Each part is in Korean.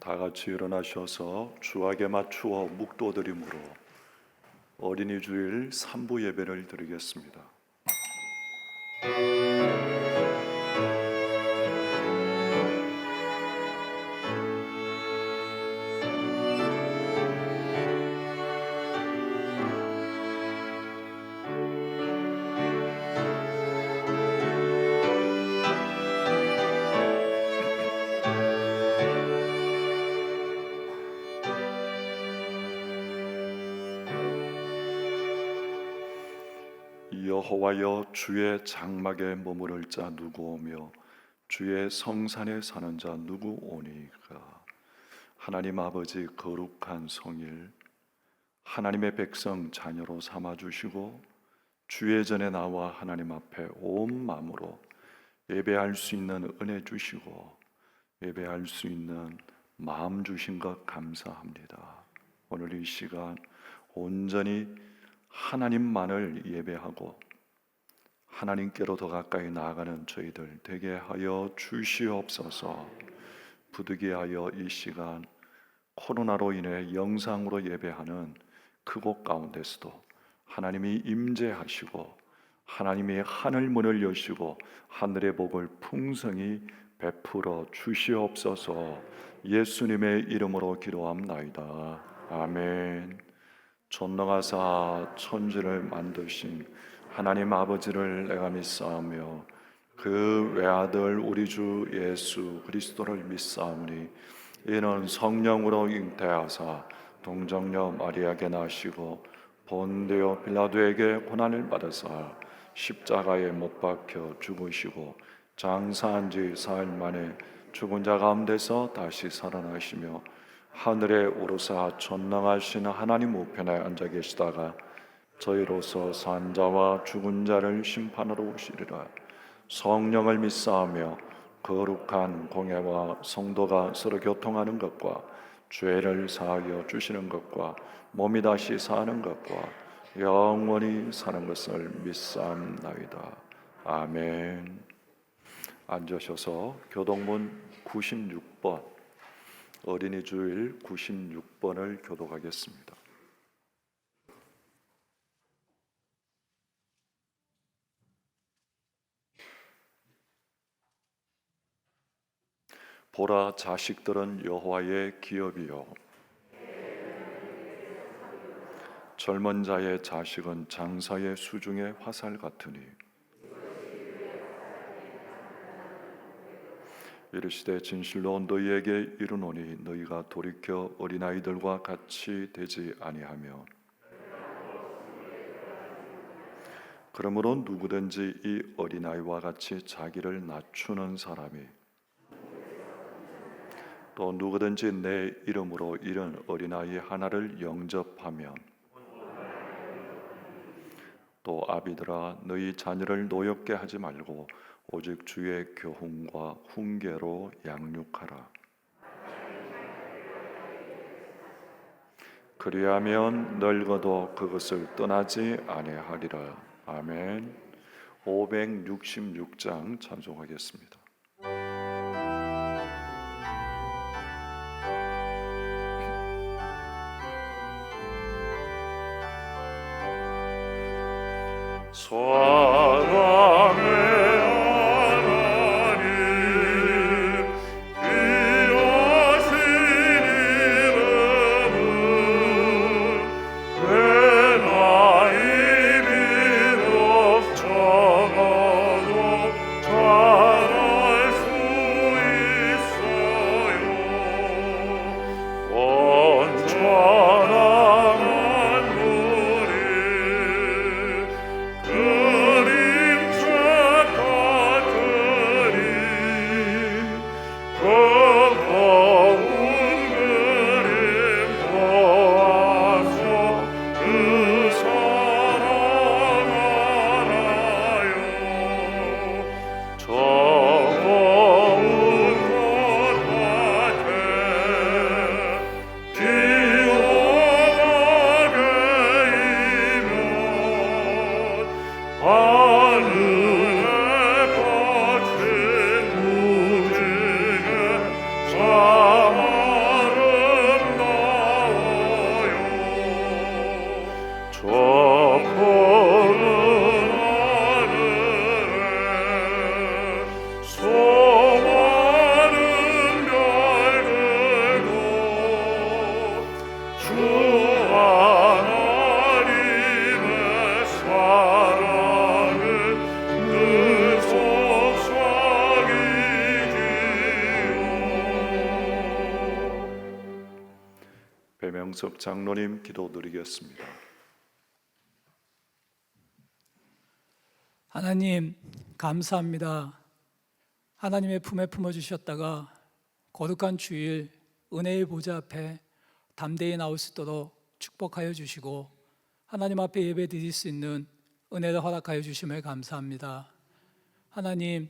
다 같이 일어나셔서 주악에 맞추어 묵도드림으로 어린이 주일 3부 예배를 드리겠습니다. 여호와여, 주의 장막에 머무를 자 누구 오며 주의 성산에 사는 자 누구 오니까. 하나님 아버지, 거룩한 성일 하나님의 백성 자녀로 삼아주시고 주의 전에 나와 하나님 앞에 온 마음으로 예배할 수 있는 은혜 주시고 예배할 수 있는 마음 주신 것 감사합니다. 오늘 이 시간 온전히 하나님만을 예배하고 하나님께로 더 가까이 나아가는 저희들 되게 하여 주시옵소서. 부득이하여 이 시간 코로나로 인해 영상으로 예배하는 그곳 가운데서도 하나님이 임재하시고 하나님이 하늘 문을 여시고 하늘의 복을 풍성히 베풀어 주시옵소서. 예수님의 이름으로 기도합나이다. 아멘. 전능하사 천지를 만드신 하나님 아버지를 내가 믿사오며 그 외아들 우리 주 예수 그리스도를 믿사오니 이는 성령으로 잉태하사 동정녀 마리아에게 나시고 본디오 빌라도에게 고난을 받으사 십자가에 못 박혀 죽으시고 장사한 지 사흘 만에 죽은 자 가운데서 다시 살아나시며 하늘에 오르사 전능하신 하나님 우편에 앉아 계시다가 저희로서 산 자와 죽은 자를 심판하러 오시리라. 성령을 믿사오며 거룩한 공예와 성도가 서로 교통하는 것과 죄를 사하여 주시는 것과 몸이 다시 사는 것과 영원히 사는 것을 믿사옵나이다. 아멘. 앉으셔서 교동문 96번 어린이 주일 96번을 교독하겠습니다. 보라, 자식들은 여호와의 기업이요 젊은 자의 자식은 장사의 수중의 화살 같으니 이르시되 진실로 너희에게 이르노니 너희가 돌이켜 어린아이들과 같이 되지 아니하며 그러므로 누구든지 이 어린아이와 같이 자기를 낮추는 사람이 또 누구든지 내 이름으로 이른 어린아이 하나를 영접하면 또 아비들아 너희 자녀를 노엽게 하지 말고 오직 주의 교훈과 훈계로 양육하라. 그리하면 늙어도 그것을 떠나지 아니하리라. 아멘. 566장 찬송하겠습니다. 하늘에 뻗친 무지개 배영석 장로님 기도드리겠습니다. 하나님 감사합니다. 하나님의 품에 품어주셨다가 거룩한 주일 은혜의 보좌 앞에 담대히 나올 수 있도록 축복하여 주시고 하나님 앞에 예배 드릴 수 있는 은혜를 허락하여 주심을 감사합니다. 하나님,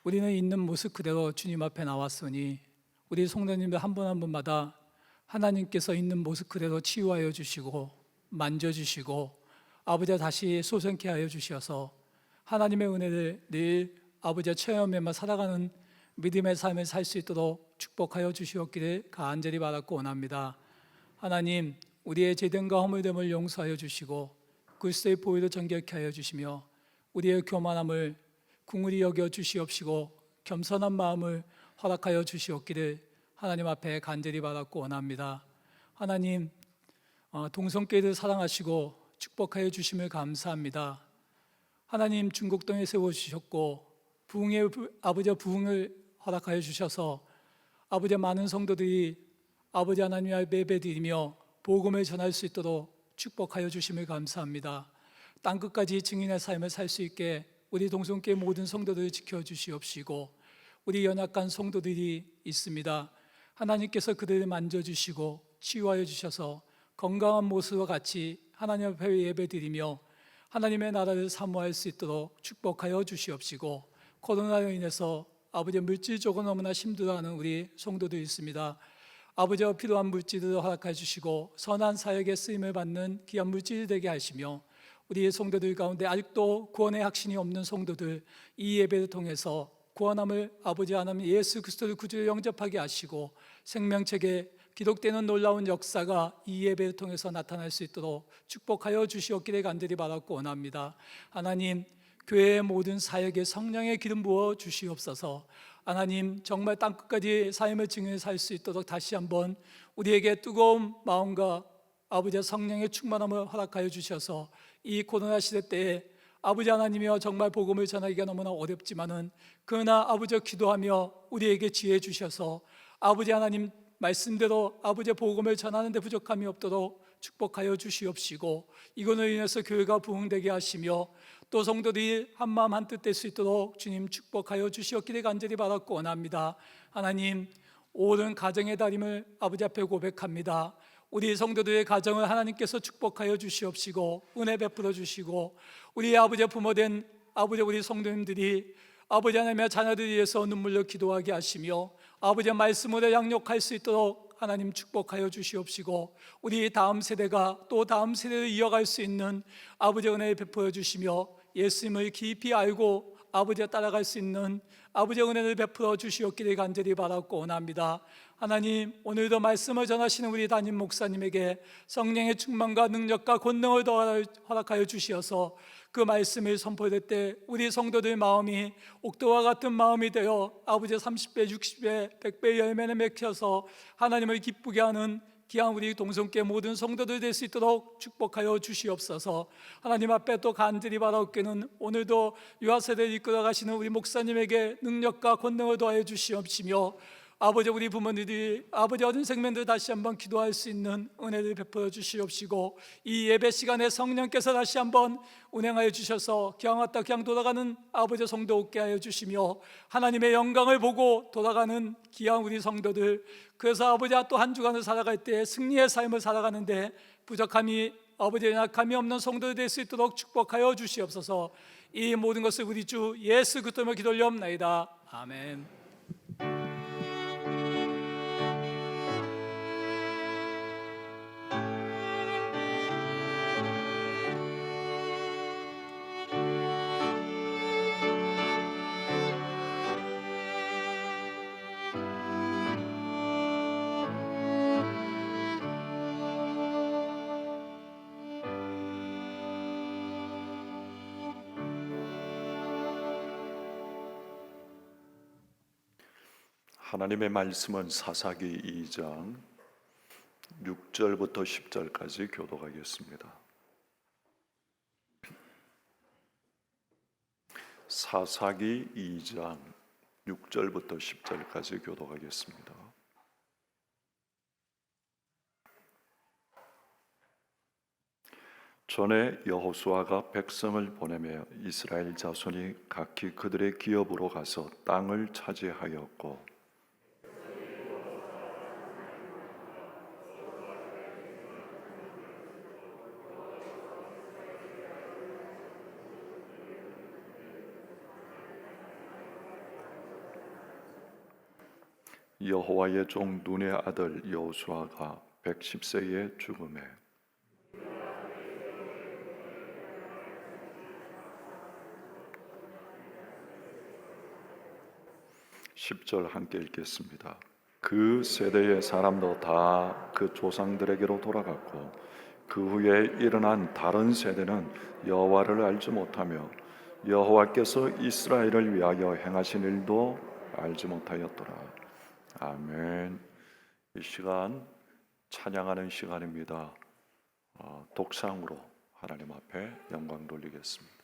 우리는 있는 모습 그대로 주님 앞에 나왔으니 우리 성도님들 한 분 한 분마다 하나님께서 있는 모습 그대로 치유하여 주시고 만져주시고 아버지 다시 소생케 하여 주셔서 하나님의 은혜를 늘 아버지의 체험에만 살아가는 믿음의 삶을 살 수 있도록 축복하여 주시옵기를 간절히 바라고 원합니다. 하나님, 우리의 죄됨과 허물됨을 용서하여 주시고 그리스도의 보혈로 정결케 하여 주시며 우리의 교만함을 긍휼히 여겨 주시옵시고 겸손한 마음을 허락하여 주시옵기를 하나님 앞에 간절히 바라고 원합니다. 하나님, 동성교회를 사랑하시고 축복하여 주심을 감사합니다. 하나님, 중국 땅에 세워주셨고 아버지의 부흥을 허락하여 주셔서 아버지의 많은 성도들이 아버지 하나님 앞에 예배드리며 복음을 전할 수 있도록 축복하여 주심을 감사합니다. 땅끝까지 증인의 삶을 살 수 있게 우리 동성교회 모든 성도들을 지켜주시옵시고 우리 연약한 성도들이 있습니다. 하나님께서 그들을 만져주시고 치유하여 주셔서 건강한 모습과 같이 하나님 앞에 예배드리며 하나님의 나라를 사모할 수 있도록 축복하여 주시옵시고 코로나로 인해서 아버지 물질적으로 너무나 힘들어하는 우리 성도들이 있습니다. 아버지와 필요한 물질을 허락해 주시고 선한 사역에 쓰임을 받는 귀한 물질이 되게 하시며 우리 성도들 가운데 아직도 구원의 확신이 없는 성도들 이 예배를 통해서 구원함을 아버지 하나님 예수 그리스도를 구주로 영접하게 하시고 생명책에 기록되는 놀라운 역사가 이 예배를 통해서 나타날 수 있도록 축복하여 주시옵기를 간절히 바라고 원합니다. 하나님, 교회의 모든 사역에 성령의 기름 부어 주시옵소서. 하나님, 정말 땅끝까지 삶의 증인을 살 수 있도록 다시 한번 우리에게 뜨거운 마음과 아버지의 성령의 충만함을 허락하여 주셔서 이 코로나 시대 때에 아버지 하나님이여 정말 복음을 전하기가 너무나 어렵지만은 그러나 아버지여 기도하며 우리에게 지혜 주셔서 아버지 하나님 말씀대로 아버지의 복음을 전하는 데 부족함이 없도록 축복하여 주시옵시고 이것으로 인해서 교회가 부흥되게 하시며 또 성도들이 한마음 한뜻 될 수 있도록 주님 축복하여 주시옵기를 간절히 바라고 원합니다. 하나님, 옳은 가정의 다림을 아버지 앞에 고백합니다. 우리 성도들의 가정을 하나님께서 축복하여 주시옵시고 은혜 베풀어 주시고 우리 아버지의 부모된 아버지 우리 성도님들이 아버지 하나님의 자녀들을 위해서 눈물로 기도하게 하시며 아버지의 말씀으로 양육할 수 있도록 하나님 축복하여 주시옵시고 우리 다음 세대가 또 다음 세대를 이어갈 수 있는 아버지의 은혜를 베풀어 주시며 예수님을 깊이 알고 아버지와 따라갈 수 있는 아버지의 은혜를 베풀어 주시옵기를 간절히 바라고 원합니다. 하나님, 오늘도 말씀을 전하시는 우리 담임 목사님에게 성령의 충만과 능력과 권능을 더 허락하여 주시어서 그 말씀을 선포될 때 우리 성도들 마음이 옥도와 같은 마음이 되어 아버지의 30배, 60배, 100배 열매를 맺혀서 하나님을 기쁘게 하는 귀한 우리 동성교회 모든 성도들 될 수 있도록 축복하여 주시옵소서. 하나님 앞에 또 간절히 바라옵기는 오늘도 유아세대를 이끌어 가시는 우리 목사님에게 능력과 권능을 더해 주시옵시며 아버지 우리 부모님들이 아버지 어린 생명들 다시 한번 기도할 수 있는 은혜를 베풀어 주시옵시고 이 예배 시간에 성령께서 다시 한번 운행하여 주셔서 기왕 왔다 기왕 돌아가는 아버지 성도 없게 하여 주시며 하나님의 영광을 보고 돌아가는 귀한 우리 성도들 그래서 아버지와 또 한 주간을 살아갈 때 승리의 삶을 살아가는데 부족함이 아버지의 약함이 없는 성도들 될 수 있도록 축복하여 주시옵소서. 이 모든 것을 우리 주 예수 그리스도로 기도하옵나이다. 아멘. 하나님의 말씀은 사사기 2장 6절부터 10절까지 교독하겠습니다. 사사기 2장 6절부터 10절까지 교독하겠습니다. 전에 여호수아가 백성을 보내며 이스라엘 자손이 각기 그들의 기업으로 가서 땅을 차지하였고 여호와의 종 눈의 아들 여호수아가 110세에 죽음에 10절 함께 읽겠습니다. 그 세대의 사람도 다 그 조상들에게로 돌아갔고 그 후에 일어난 다른 세대는 여호와를 알지 못하며 여호와께서 이스라엘을 위하여 행하신 일도 알지 못하였더라. 아멘. 이 시간 찬양하는 시간입니다. 독상으로 하나님 앞에 영광 돌리겠습니다.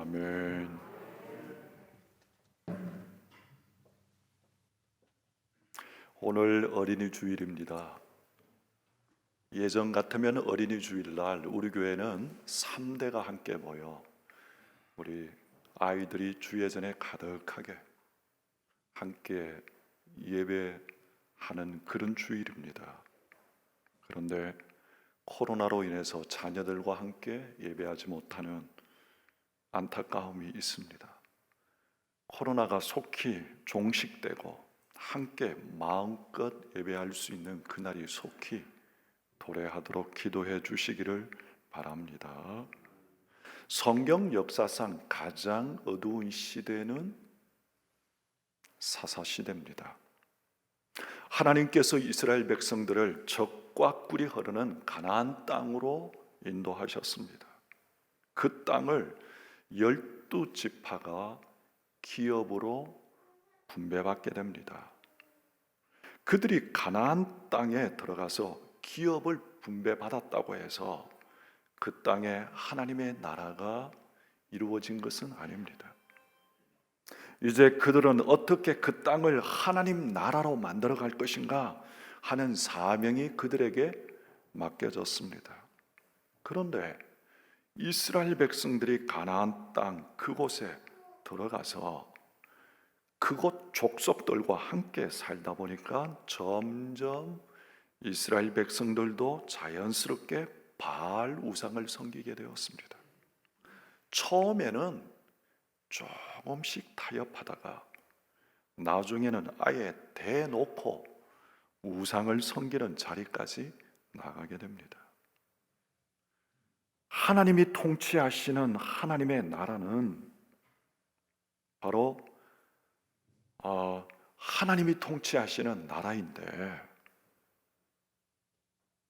아멘. 오늘 어린이 주일입니다. 예전 같으면 어린이 주일날 우리 교회는 3대가 함께 모여 우리 아이들이 주예전에 가득하게 함께 예배하는 그런 주일입니다. 그런데 코로나로 인해서 자녀들과 함께 예배하지 못하는 안타까움이 있습니다. 코로나가 속히 종식되고 함께 마음껏 예배할 수 있는 그날이 속히 도래하도록 기도해 주시기를 바랍니다. 성경 역사상 가장 어두운 시대는 사사시대입니다. 하나님께서 이스라엘 백성들을 적과 꿀이 흐르는 가나안 땅으로 인도하셨습니다. 그 땅을 12지파가 기업으로 분배받게 됩니다. 그들이 가나안 땅에 들어가서 기업을 분배받았다고 해서 그 땅에 하나님의 나라가 이루어진 것은 아닙니다. 이제 그들은 어떻게 그 땅을 하나님 나라로 만들어 갈 것인가 하는 사명이 그들에게 맡겨졌습니다. 그런데 이스라엘 백성들이 가나안 땅 그곳에 들어가서 그곳 족속들과 함께 살다 보니까 점점 이스라엘 백성들도 자연스럽게 바알 우상을 섬기게 되었습니다. 처음에는 조금씩 타협하다가 나중에는 아예 대놓고 우상을 섬기는 자리까지 나가게 됩니다. 하나님이 통치하시는 하나님의 나라는 바로 하나님이 통치하시는 나라인데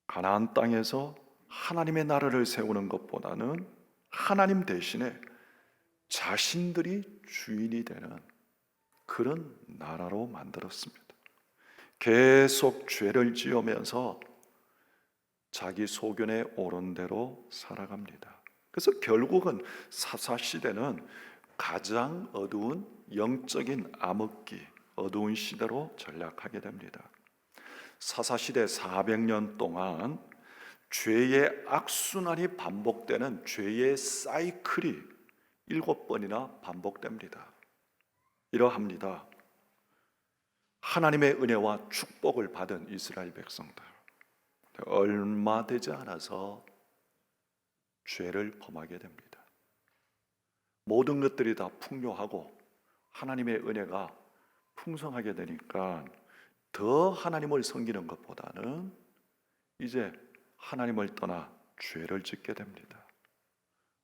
가나안 땅에서 하나님의 나라를 세우는 것보다는 하나님 대신에 자신들이 주인이 되는 그런 나라로 만들었습니다. 계속 죄를 지으면서 자기 소견에 오른 대로 살아갑니다. 그래서 결국은 사사시대는 가장 어두운 영적인 암흑기, 어두운 시대로 전락하게 됩니다. 사사시대 400년 동안 죄의 악순환이 반복되는 죄의 사이클이 7번이나 반복됩니다. 이러합니다. 하나님의 은혜와 축복을 받은 이스라엘 백성들, 얼마 되지 않아서 죄를 범하게 됩니다. 모든 것들이 다 풍요하고 하나님의 은혜가 풍성하게 되니까 더 하나님을 섬기는 것보다는 이제 하나님을 떠나 죄를 짓게 됩니다.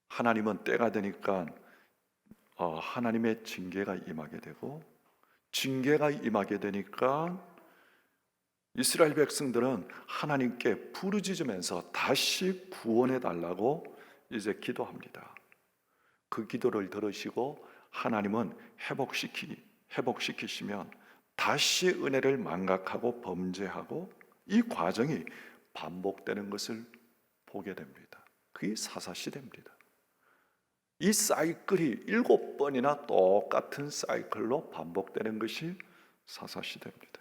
하나님은 때가 되니까 하나님의 징계가 임하게 되고, 징계가 임하게 되니까 이스라엘 백성들은 하나님께 부르짖으면서 다시 구원해 달라고 이제 기도합니다. 그 기도를 들으시고 하나님은 회복시키시면 다시 은혜를 망각하고 범죄하고 이 과정이 반복되는 것을 보게 됩니다. 그게 사사시대입니다. 이 사이클이 7번이나 똑같은 사이클로 반복되는 것이 사사시대입니다.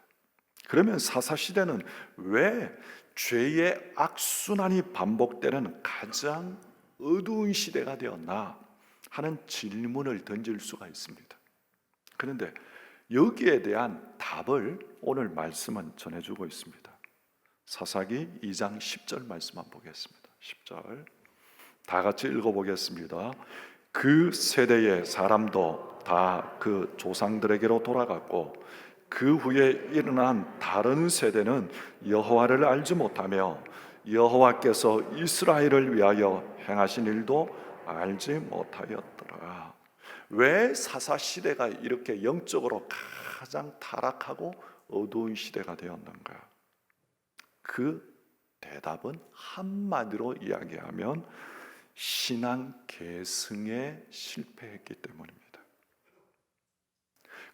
그러면 사사시대는 왜 죄의 악순환이 반복되는 가장 어두운 시대가 되었나 하는 질문을 던질 수가 있습니다. 그런데 여기에 대한 답을 오늘 말씀은 전해주고 있습니다. 사사기 2장 10절 말씀 한번 보겠습니다. 10절 다 같이 읽어보겠습니다. 그 세대의 사람도 다 그 조상들에게로 돌아갔고 그 후에 일어난 다른 세대는 여호와를 알지 못하며 여호와께서 이스라엘을 위하여 행하신 일도 알지 못하였더라. 왜 사사시대가 이렇게 영적으로 가장 타락하고 어두운 시대가 되었는가? 그 대답은 한마디로 이야기하면 신앙 계승에 실패했기 때문입니다.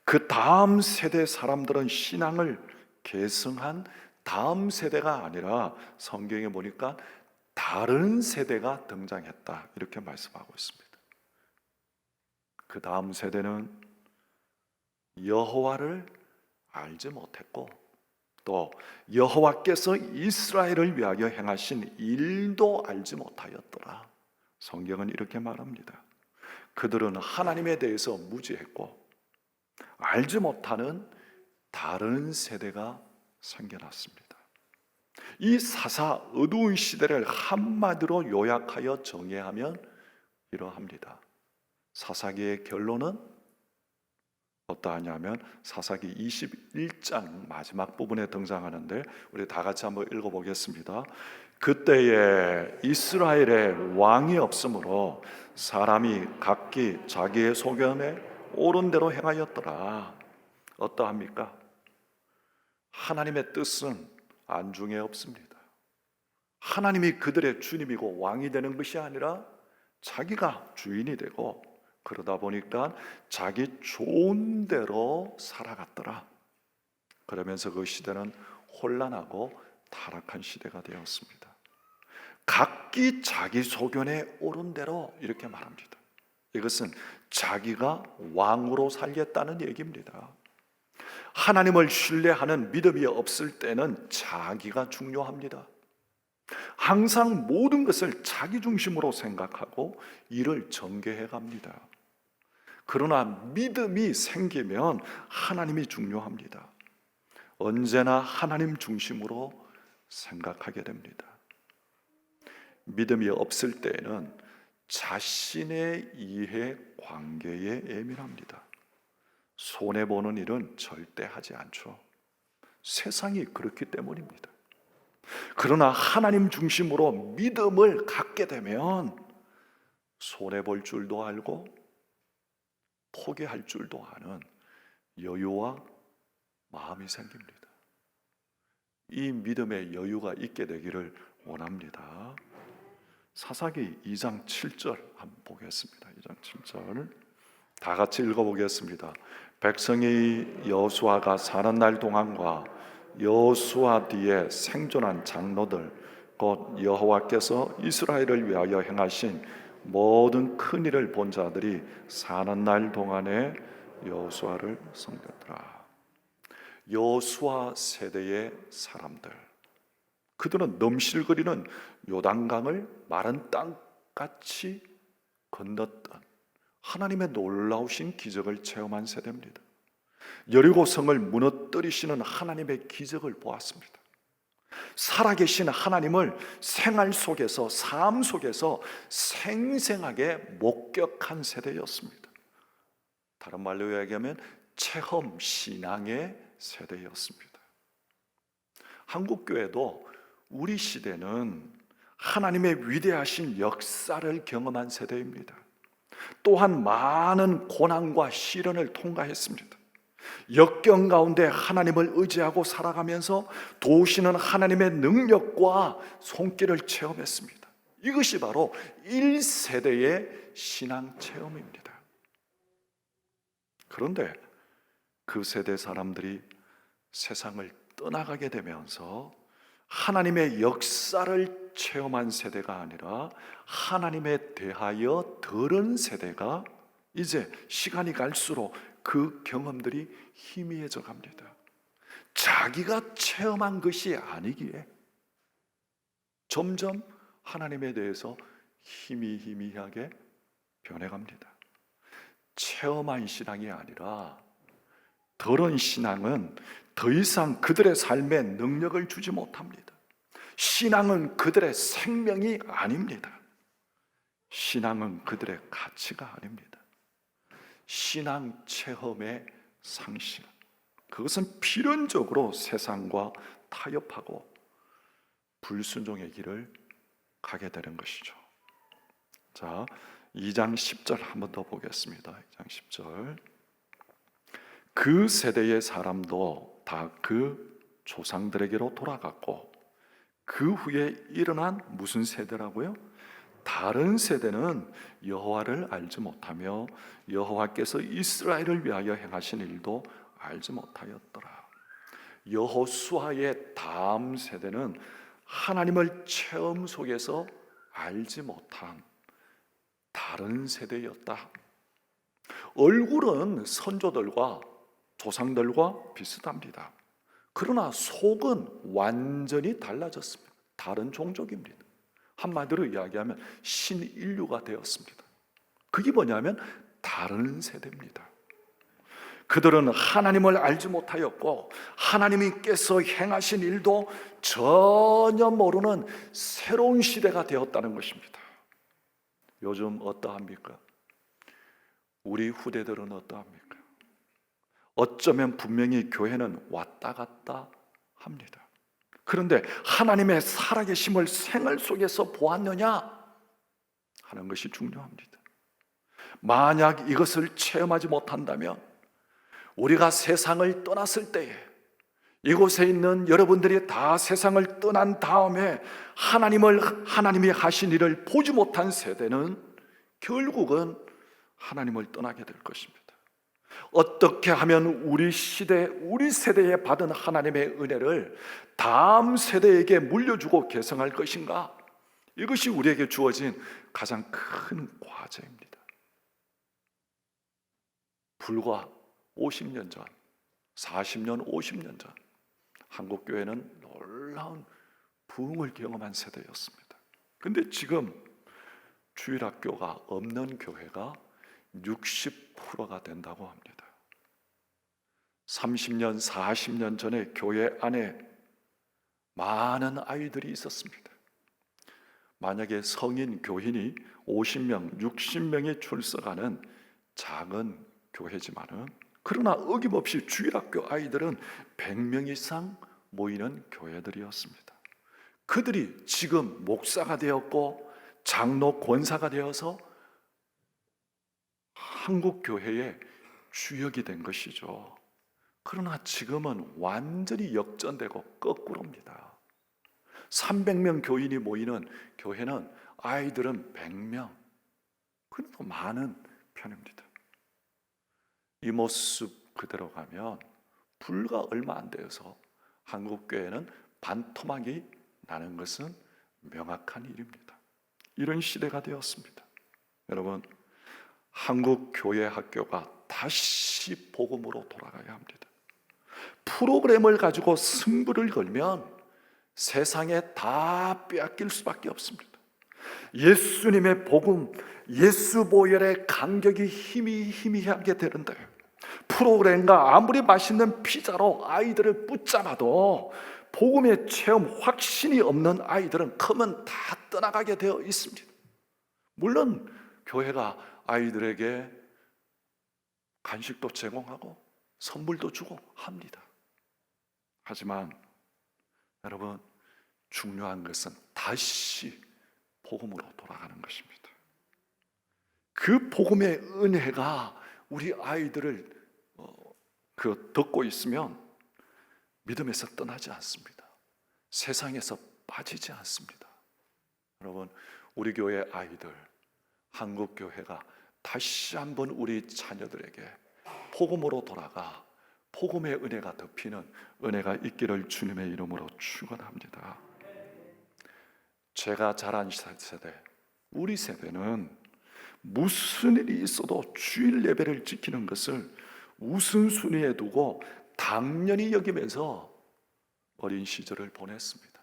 그 다음 세대 사람들은 신앙을 계승한 다음 세대가 아니라 성경에 보니까 다른 세대가 등장했다 이렇게 말씀하고 있습니다. 그 다음 세대는 여호와를 알지 못했고 또 여호와께서 이스라엘을 위하여 행하신 일도 알지 못하였더라. 성경은 이렇게 말합니다. 그들은 하나님에 대해서 무지했고 알지 못하는 다른 세대가 생겨났습니다. 이 사사 어두운 시대를 한마디로 요약하여 정의하면 이러합니다. 사사기의 결론은 어떠하냐면 사사기 21장 마지막 부분에 등장하는데 우리 다 같이 한번 읽어보겠습니다. 그때에 이스라엘에 왕이 없으므로 사람이 각기 자기의 소견에 옳은 대로 행하였더라. 어떠합니까? 하나님의 뜻은 안중에 없습니다. 하나님이 그들의 주님이고 왕이 되는 것이 아니라 자기가 주인이 되고 그러다 보니까 자기 좋은 대로 살아갔더라. 그러면서 그 시대는 혼란하고 타락한 시대가 되었습니다. 각기 자기 소견에 옳은 대로 이렇게 말합니다. 이것은 자기가 왕으로 살겠다는 얘기입니다. 하나님을 신뢰하는 믿음이 없을 때는 자기가 중요합니다. 항상 모든 것을 자기 중심으로 생각하고 일을 전개해 갑니다. 그러나 믿음이 생기면 하나님이 중요합니다. 언제나 하나님 중심으로 생각하게 됩니다. 믿음이 없을 때에는 자신의 이해 관계에 예민합니다. 손해보는 일은 절대 하지 않죠. 세상이 그렇기 때문입니다. 그러나 하나님 중심으로 믿음을 갖게 되면 손해볼 줄도 알고 포기할 줄도 아는 여유와 마음이 생깁니다. 이 믿음의 여유가 있게 되기를 원합니다. 사사기 2장 7절 한번 보겠습니다. 2장 7절 다 같이 읽어보겠습니다. 백성이 여호수아가 사는 날 동안과 여호수아 뒤에 생존한 장로들 곧 여호와께서 이스라엘을 위하여 행하신 모든 큰 일을 본 자들이 사는 날 동안에 여호수아를 섬겼더라. 여호수아 세대의 사람들, 그들은 넘실거리는 요단강을 마른 땅같이 건넜던 하나님의 놀라우신 기적을 체험한 세대입니다. 여리고성을 무너뜨리시는 하나님의 기적을 보았습니다. 살아계신 하나님을 생활 속에서, 삶 속에서 생생하게 목격한 세대였습니다. 다른 말로 이야기하면 체험 신앙의 세대였습니다. 한국교회도 우리 시대는 하나님의 위대하신 역사를 경험한 세대입니다. 또한 많은 고난과 시련을 통과했습니다. 역경 가운데 하나님을 의지하고 살아가면서 도우시는 하나님의 능력과 손길을 체험했습니다. 이것이 바로 1세대의 신앙 체험입니다. 그런데 그 세대 사람들이 세상을 떠나가게 되면서 하나님의 역사를 체험한 세대가 아니라 하나님에 대하여 들은 세대가 이제 시간이 갈수록 그 경험들이 희미해져 갑니다. 자기가 체험한 것이 아니기에 점점 하나님에 대해서 희미하게 변해갑니다. 체험한 신앙이 아니라 들은 신앙은 더 이상 그들의 삶에 능력을 주지 못합니다. 신앙은 그들의 생명이 아닙니다. 신앙은 그들의 가치가 아닙니다. 신앙 체험의 상실, 그것은 필연적으로 세상과 타협하고 불순종의 길을 가게 되는 것이죠. 자, 2장 10절 한 번 더 보겠습니다. 2장 10절. 그 세대의 사람도 다 그 조상들에게로 돌아갔고 그 후에 일어난 무슨 세대라고요? 다른 세대는 여호와를 알지 못하며 여호와께서 이스라엘을 위하여 행하신 일도 알지 못하였더라. 여호수아의 다음 세대는 하나님을 체험 속에서 알지 못한 다른 세대였다. 얼굴은 선조들과 조상들과 비슷합니다. 그러나 속은 완전히 달라졌습니다. 다른 종족입니다. 한마디로 이야기하면 신인류가 되었습니다. 그게 뭐냐면 다른 세대입니다. 그들은 하나님을 알지 못하였고 하나님께서 행하신 일도 전혀 모르는 새로운 시대가 되었다는 것입니다. 요즘 어떠합니까? 우리 후대들은 어떠합니까? 어쩌면 분명히 교회는 왔다 갔다 합니다. 그런데 하나님의 살아계심을 생활 속에서 보았느냐 하는 것이 중요합니다. 만약 이것을 체험하지 못한다면 우리가 세상을 떠났을 때에 이곳에 있는 여러분들이 다 세상을 떠난 다음에 하나님이 하신 일을 보지 못한 세대는 결국은 하나님을 떠나게 될 것입니다. 어떻게 하면 우리 시대, 우리 세대에 받은 하나님의 은혜를 다음 세대에게 물려주고 계승할 것인가? 이것이 우리에게 주어진 가장 큰 과제입니다. 불과 50년 전, 40년, 50년 전 한국교회는 놀라운 부흥을 경험한 세대였습니다. 근데 지금 주일학교가 없는 교회가 60%가 된다고 합니다. 30년, 40년 전에 교회 안에 많은 아이들이 있었습니다. 만약에 성인 교인이 50명, 60명이 출석하는 작은 교회지만은 그러나 어김없이 주일학교 아이들은 100명 이상 모이는 교회들이었습니다. 그들이 지금 목사가 되었고 장로 권사가 되어서 한국 교회의 주역이 된 것이죠. 그러나 지금은 완전히 역전되고 거꾸로입니다. 300명 교인이 모이는 교회는 아이들은 100명, 그래도 많은 편입니다. 이 모습 그대로 가면 불과 얼마 안 되어서 한국 교회는 반토막이 나는 것은 명확한 일입니다. 이런 시대가 되었습니다. 여러분, 한국 교회 학교가 다시 복음으로 돌아가야 합니다. 프로그램을 가지고 승부를 걸면 세상에 다 빼앗길 수밖에 없습니다. 예수님의 복음, 예수 보혈의 간격이 희미하게 되는데 프로그램과 아무리 맛있는 피자로 아이들을 붙잡아도 복음의 체험 확신이 없는 아이들은 크면 다 떠나가게 되어 있습니다. 물론 교회가 아이들에게 간식도 제공하고 선물도 주고 합니다. 하지만 여러분, 중요한 것은 다시 복음으로 돌아가는 것입니다. 그 복음의 은혜가 우리 아이들을 듣고 있으면 믿음에서 떠나지 않습니다. 세상에서 빠지지 않습니다. 여러분, 우리 교회 아이들, 한국 교회가 다시 한번 우리 자녀들에게 복음으로 돌아가 복음의 은혜가 덮이는 은혜가 있기를 주님의 이름으로 축원합니다. 제가 자란 세대, 우리 세대는 무슨 일이 있어도 주일 예배를 지키는 것을 우선순위에 두고 당연히 여기면서 어린 시절을 보냈습니다.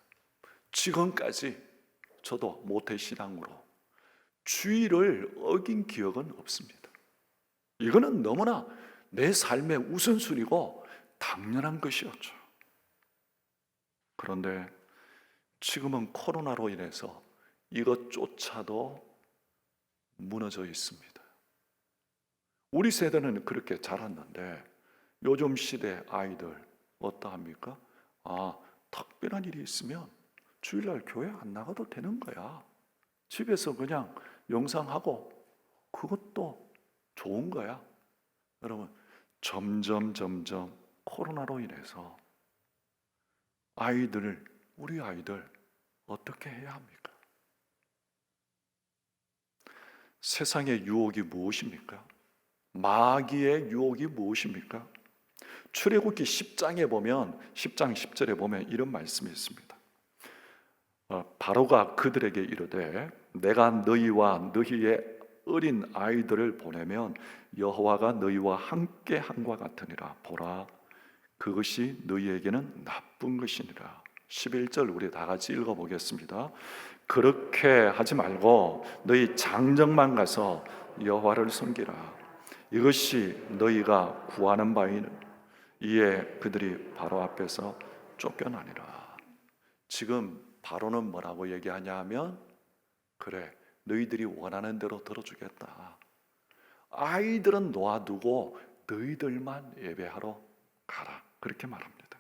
지금까지 저도 모태신앙으로 주일을 어긴 기억은 없습니다. 이거는 너무나 내 삶의 우선순위고 당연한 것이었죠. 그런데 지금은 코로나로 인해서 이것조차도 무너져 있습니다. 우리 세대는 그렇게 자랐는데 요즘 시대 아이들 어떠합니까? 특별한 일이 있으면 주일날 교회 안 나가도 되는 거야. 집에서 그냥 영상하고 그것도 좋은 거야. 여러분, 점점 코로나로 인해서 우리 아이들 어떻게 해야 합니까? 세상의 유혹이 무엇입니까? 마귀의 유혹이 무엇입니까? 출애굽기 10장에 보면 10장 10절에 보면 이런 말씀이 있습니다. 바로가 그들에게 이르되 내가 너희와 너희의 어린 아이들을 보내면 여호와가 너희와 함께 한과 같으니라. 보라, 그것이 너희에게는 나쁜 것이니라. 11절 우리 다 같이 읽어보겠습니다. 그렇게 하지 말고 너희 장정만 가서 여호와를 섬기라. 이것이 너희가 구하는 바이니 이에 그들이 바로 앞에서 쫓겨나니라. 지금 바로는 뭐라고 얘기하냐 하면, 그래, 너희들이 원하는 대로 들어주겠다. 아이들은 놓아두고 너희들만 예배하러 가라. 그렇게 말합니다.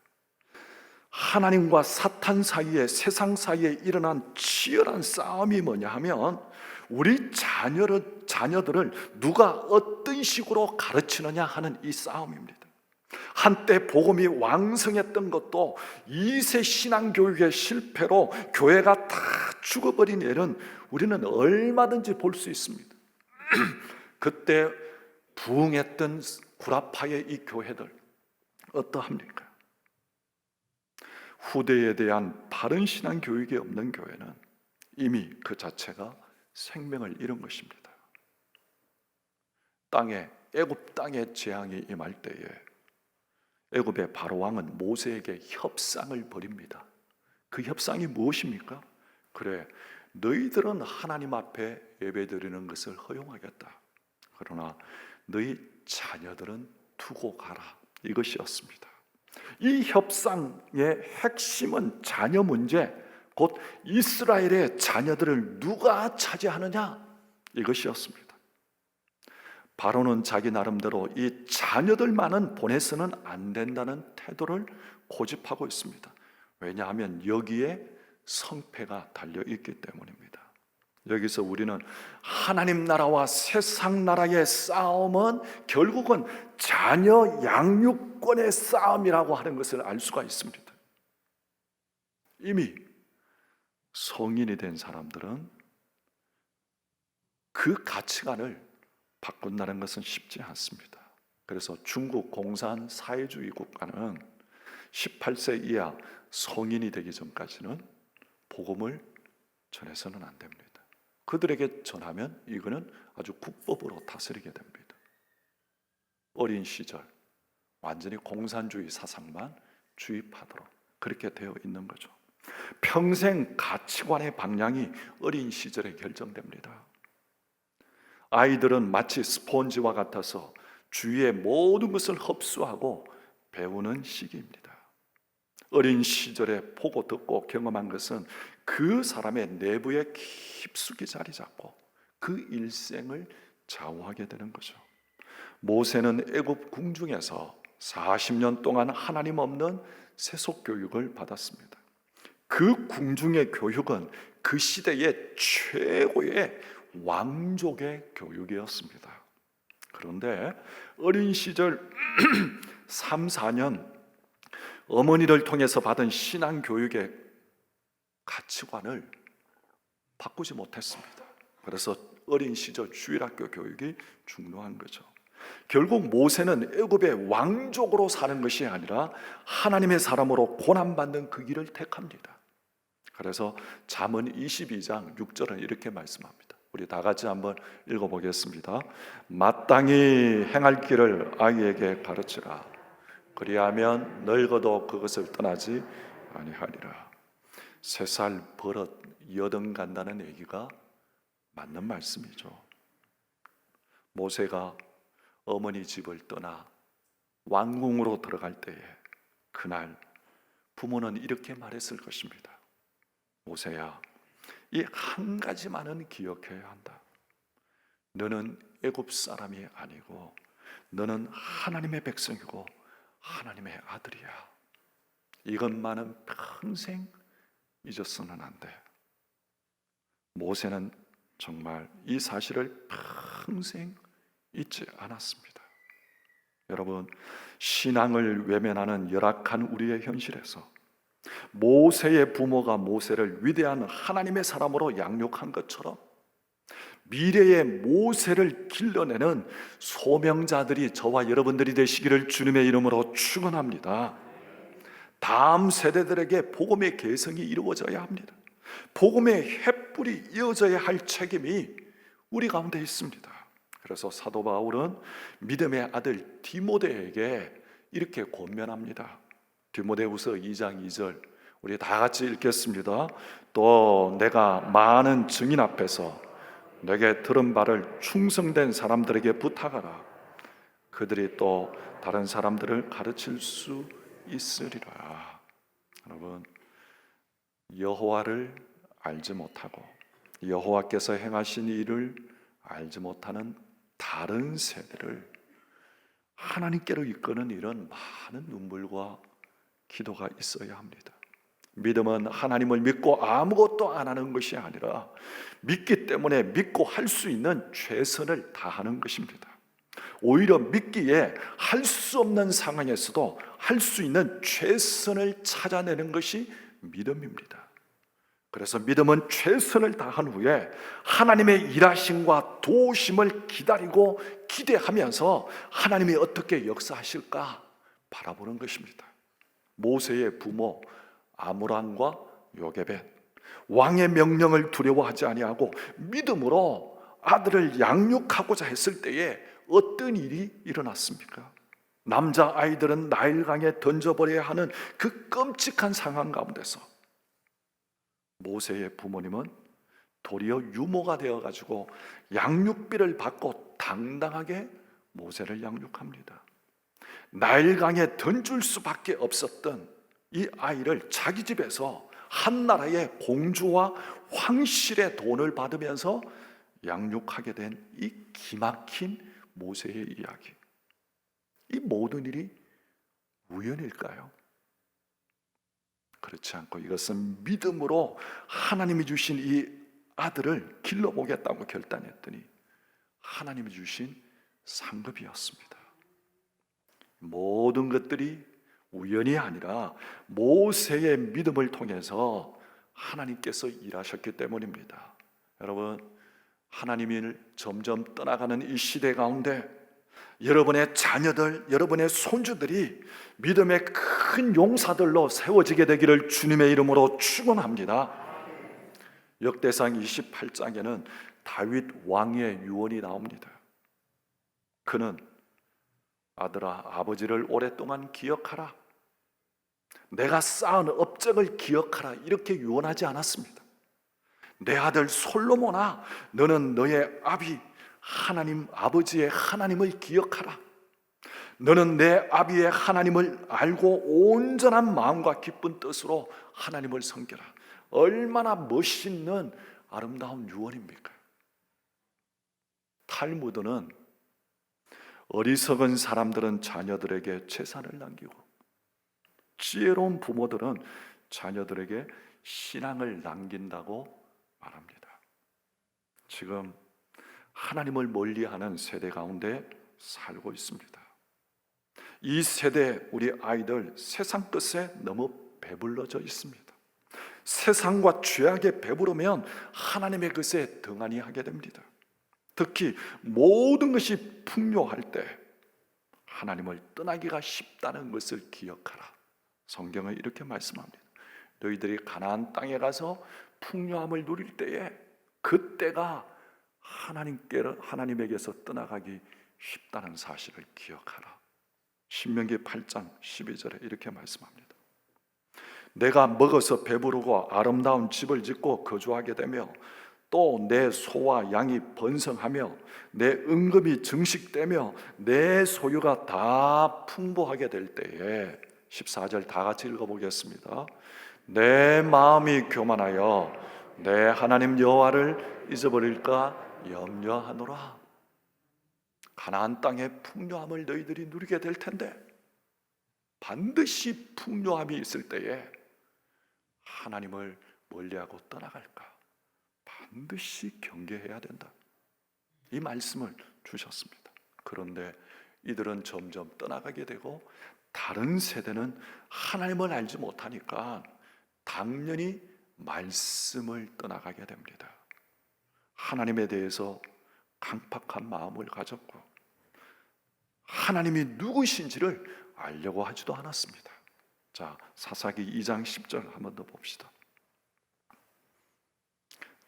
하나님과 사탄 사이에, 세상 사이에 일어난 치열한 싸움이 뭐냐 하면, 우리 자녀들을 누가 어떤 식으로 가르치느냐 하는 이 싸움입니다. 한때 복음이 왕성했던 것도 2세 신앙교육의 실패로 교회가 다 죽어버린 예는 우리는 얼마든지 볼 수 있습니다. 그때 부흥했던 구라파의 이 교회들 어떠합니까? 후대에 대한 바른 신앙 교육이 없는 교회는 이미 그 자체가 생명을 잃은 것입니다. 애굽 땅에 재앙이 임할 때에 애굽의 바로 왕은 모세에게 협상을 벌입니다. 그 협상이 무엇입니까? 그래, 너희들은 하나님 앞에 예배드리는 것을 허용하겠다. 그러나 너희 자녀들은 두고 가라. 이것이었습니다. 이 협상의 핵심은 자녀 문제, 곧 이스라엘의 자녀들을 누가 차지하느냐, 이것이었습니다. 바로는 자기 나름대로 이 자녀들만은 보내서는 안 된다는 태도를 고집하고 있습니다. 왜냐하면 여기에 성패가 달려있기 때문입니다. 여기서 우리는 하나님 나라와 세상 나라의 싸움은 결국은 자녀 양육권의 싸움이라고 하는 것을 알 수가 있습니다. 이미 성인이 된 사람들은 그 가치관을 바꾼다는 것은 쉽지 않습니다. 그래서 중국 공산 사회주의 국가는 18세 이하 성인이 되기 전까지는 복음을 전해서는 안 됩니다. 그들에게 전하면 이거는 아주 국법으로 다스리게 됩니다. 어린 시절 완전히 공산주의 사상만 주입하도록 그렇게 되어 있는 거죠. 평생 가치관의 방향이 어린 시절에 결정됩니다. 아이들은 마치 스폰지와 같아서 주위의 모든 것을 흡수하고 배우는 시기입니다. 어린 시절에 보고 듣고 경험한 것은 그 사람의 내부에 깊숙이 자리 잡고 그 일생을 좌우하게 되는 거죠. 모세는 애굽 궁중에서 40년 동안 하나님 없는 세속 교육을 받았습니다. 그 궁중의 교육은 그 시대의 최고의 왕족의 교육이었습니다. 그런데 어린 시절 3, 4년 어머니를 통해서 받은 신앙 교육의 가치관을 바꾸지 못했습니다. 그래서 어린 시절 주일학교 교육이 중요한 거죠. 결국 모세는 애굽의 왕족으로 사는 것이 아니라 하나님의 사람으로 고난받는 그 길을 택합니다. 그래서 잠언 22장 6절은 이렇게 말씀합니다. 우리 다 같이 한번 읽어보겠습니다. 마땅히 행할 길을 아이에게 가르치라. 그리하면 늙어도 그것을 떠나지 아니하리라. 3살 버릇 여든 간다는 얘기가 맞는 말씀이죠. 모세가 어머니 집을 떠나 왕궁으로 들어갈 때에 그날 부모는 이렇게 말했을 것입니다. 모세야, 이 한 가지만은 기억해야 한다. 너는 애굽 사람이 아니고 너는 하나님의 백성이고 하나님의 아들이야. 이것만은 평생 잊어서는 안 돼. 모세는 정말 이 사실을 평생 잊지 않았습니다. 여러분, 신앙을 외면하는 열악한 우리의 현실에서 모세의 부모가 모세를 위대한 하나님의 사람으로 양육한 것처럼 미래의 모세를 길러내는 소명자들이 저와 여러분들이 되시기를 주님의 이름으로 축원합니다. 다음 세대들에게 복음의 계승이 이루어져야 합니다. 복음의 횃불이 이어져야 할 책임이 우리 가운데 있습니다. 그래서 사도 바울은 믿음의 아들 디모데에게 이렇게 권면합니다. 디모데후서 2장 2절 우리 다 같이 읽겠습니다. 또 내가 많은 증인 앞에서 내게 들은 바를 충성된 사람들에게 부탁하라. 그들이 또 다른 사람들을 가르칠 수 있으리라. 여러분, 여호와를 알지 못하고 여호와께서 행하신 일을 알지 못하는 다른 세대를 하나님께로 이끄는 이런 많은 눈물과 기도가 있어야 합니다. 믿음은 하나님을 믿고 아무것도 안 하는 것이 아니라 믿기 때문에 믿고 할 수 있는 최선을 다하는 것입니다. 오히려 믿기에 할 수 없는 상황에서도 할 수 있는 최선을 찾아내는 것이 믿음입니다. 그래서 믿음은 최선을 다한 후에 하나님의 일하심과 도우심을 기다리고 기대하면서 하나님이 어떻게 역사하실까 바라보는 것입니다. 모세의 부모 아므람과 요게벳, 왕의 명령을 두려워하지 아니하고 믿음으로 아들을 양육하고자 했을 때에 어떤 일이 일어났습니까? 남자 아이들은 나일강에 던져버려야 하는 그 끔찍한 상황 가운데서 모세의 부모님은 도리어 유모가 되어가지고 양육비를 받고 당당하게 모세를 양육합니다. 나일강에 던질 수밖에 없었던 이 아이를 자기 집에서 한 나라의 공주와 황실의 돈을 받으면서 양육하게 된 이 기막힌 모세의 이야기, 이 모든 일이 우연일까요? 그렇지 않고 이것은 믿음으로 하나님이 주신 이 아들을 길러보겠다고 결단했더니 하나님이 주신 상급이었습니다. 모든 것들이 우연이 아니라 모세의 믿음을 통해서 하나님께서 일하셨기 때문입니다. 여러분, 하나님을 점점 떠나가는 이 시대 가운데 여러분의 자녀들, 여러분의 손주들이 믿음의 큰 용사들로 세워지게 되기를 주님의 이름으로 축원합니다. 역대상 28장에는 다윗 왕의 유언이 나옵니다. 그는 아들아, 아버지를 오랫동안 기억하라. 내가 쌓은 업적을 기억하라. 이렇게 유언하지 않았습니다. 내 아들 솔로몬아, 너는 너의 아비 하나님, 아버지의 하나님을 기억하라. 너는 내 아비의 하나님을 알고 온전한 마음과 기쁜 뜻으로 하나님을 섬겨라. 얼마나 멋있는 아름다운 유언입니까? 탈무드는 어리석은 사람들은 자녀들에게 재산을 남기고 지혜로운 부모들은 자녀들에게 신앙을 남긴다고 말합니다. 지금 하나님을 멀리하는 세대 가운데 살고 있습니다. 이 세대 우리 아이들 세상 끝에 너무 배불러져 있습니다. 세상과 죄악에 배부르면 하나님의 것에 등한히 하게 됩니다. 특히 모든 것이 풍요할 때 하나님을 떠나기가 쉽다는 것을 기억하라. 성경은 이렇게 말씀합니다. 너희들이 가나안 땅에 가서 풍요함을 누릴 때에 그때가 하나님에게서 떠나가기 쉽다는 사실을 기억하라. 신명기 8장 12절에 이렇게 말씀합니다. 내가 먹어서 배부르고 아름다운 집을 짓고 거주하게 되며 또 내 소와 양이 번성하며 내 은금이 증식되며 내 소유가 다 풍부하게 될 때에 14절 다 같이 읽어보겠습니다. 내 마음이 교만하여 내 하나님 여호와를 잊어버릴까 염려하노라. 가나안 땅의 풍요함을 너희들이 누리게 될 텐데 반드시 풍요함이 있을 때에 하나님을 멀리하고 떠나갈까 반드시 경계해야 된다. 이 말씀을 주셨습니다. 그런데 이들은 점점 떠나가게 되고 다른 세대는 하나님을 알지 못하니까 당연히 말씀을 떠나가게 됩니다. 하나님에 대해서 강팍한 마음을 가졌고 하나님이 누구신지를 알려고 하지도 않았습니다. 자, 사사기 2장 10절 한 번 더 봅시다.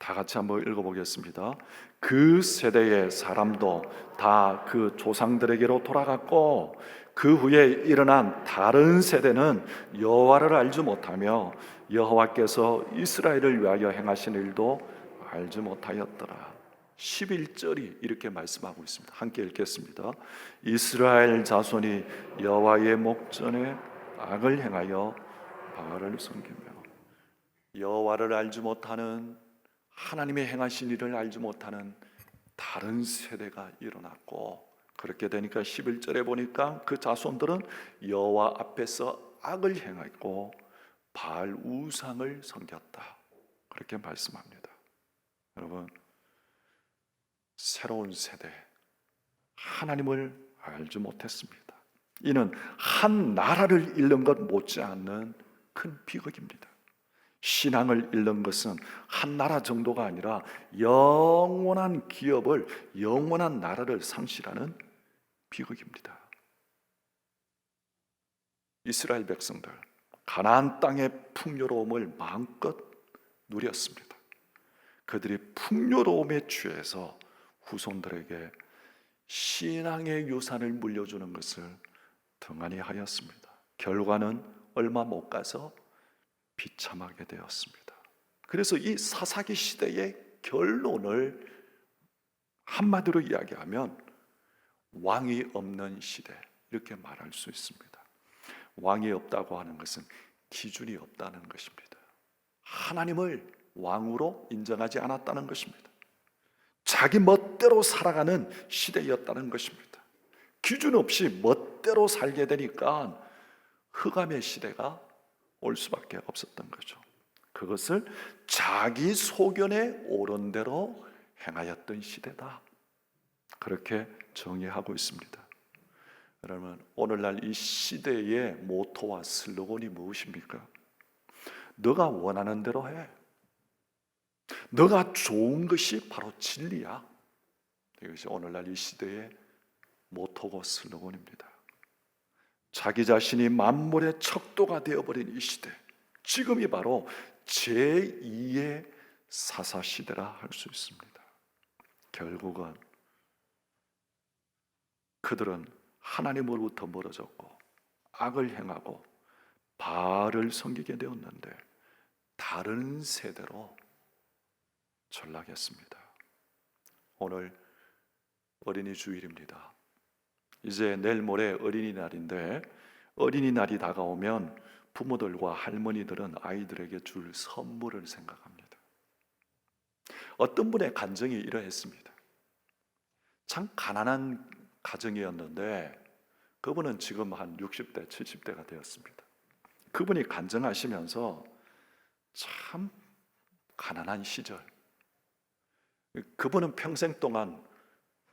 다 같이 한번 읽어보겠습니다. 그 세대의 사람도 다 그 조상들에게로 돌아갔고 그 후에 일어난 다른 세대는 여호와를 알지 못하며 여호와께서 이스라엘을 위하여 행하신 일도 알지 못하였더라. 11절이 이렇게 말씀하고 있습니다. 함께 읽겠습니다. 이스라엘 자손이 여호와의 목전에 악을 행하여 바알을 섬기며. 여호와를 알지 못하는, 하나님의 행하신 일을 알지 못하는 다른 세대가 일어났고, 그렇게 되니까 11절에 보니까 그 자손들은 여호와 앞에서 악을 행했고 바알 우상을 섬겼다, 그렇게 말씀합니다. 여러분, 새로운 세대, 하나님을 알지 못했습니다. 이는 한 나라를 잃는 것 못지않는 큰 비극입니다. 신앙을 잃는 것은 한 나라 정도가 아니라 영원한 기업을, 영원한 나라를 상실하는 비극입니다. 이스라엘 백성들, 가나안 땅의 풍요로움을 마음껏 누렸습니다. 그들이 풍요로움에 취해서 후손들에게 신앙의 유산을 물려주는 것을 등한히 하였습니다. 결과는 얼마 못 가서 비참하게 되었습니다. 그래서 이 사사기 시대의 결론을 한마디로 이야기하면 왕이 없는 시대, 이렇게 말할 수 있습니다. 왕이 없다고 하는 것은 기준이 없다는 것입니다. 하나님을 왕으로 인정하지 않았다는 것입니다. 자기 멋대로 살아가는 시대였다는 것입니다. 기준 없이 멋대로 살게 되니까 흑암의 시대가 올 수밖에 없었던 거죠. 그것을 자기 소견에 옳은 대로 행하였던 시대다, 그렇게 정의하고 있습니다. 여러분, 오늘날 이 시대의 모토와 슬로건이 무엇입니까? 너가 원하는 대로 해. 너가 좋은 것이 바로 진리야. 이것이 오늘날 이 시대의 모토고 슬로건입니다. 자기 자신이 만물의 척도가 되어버린 이 시대, 지금이 바로 제2의 사사시대라 할 수 있습니다. 결국은 그들은 하나님으로부터 멀어졌고 악을 행하고 바알을 섬기게 되었는데 다른 세대로 전락했습니다. 오늘 어린이 주일입니다. 이제 내일 모레 어린이날인데, 어린이날이 다가오면 부모들과 할머니들은 아이들에게 줄 선물을 생각합니다. 어떤 분의 간증이 이러했습니다. 참 가난한 가정이었는데 그분은 지금 한 60대, 70대가 되었습니다. 그분이 간증하시면서 참 가난한 시절, 그분은 평생 동안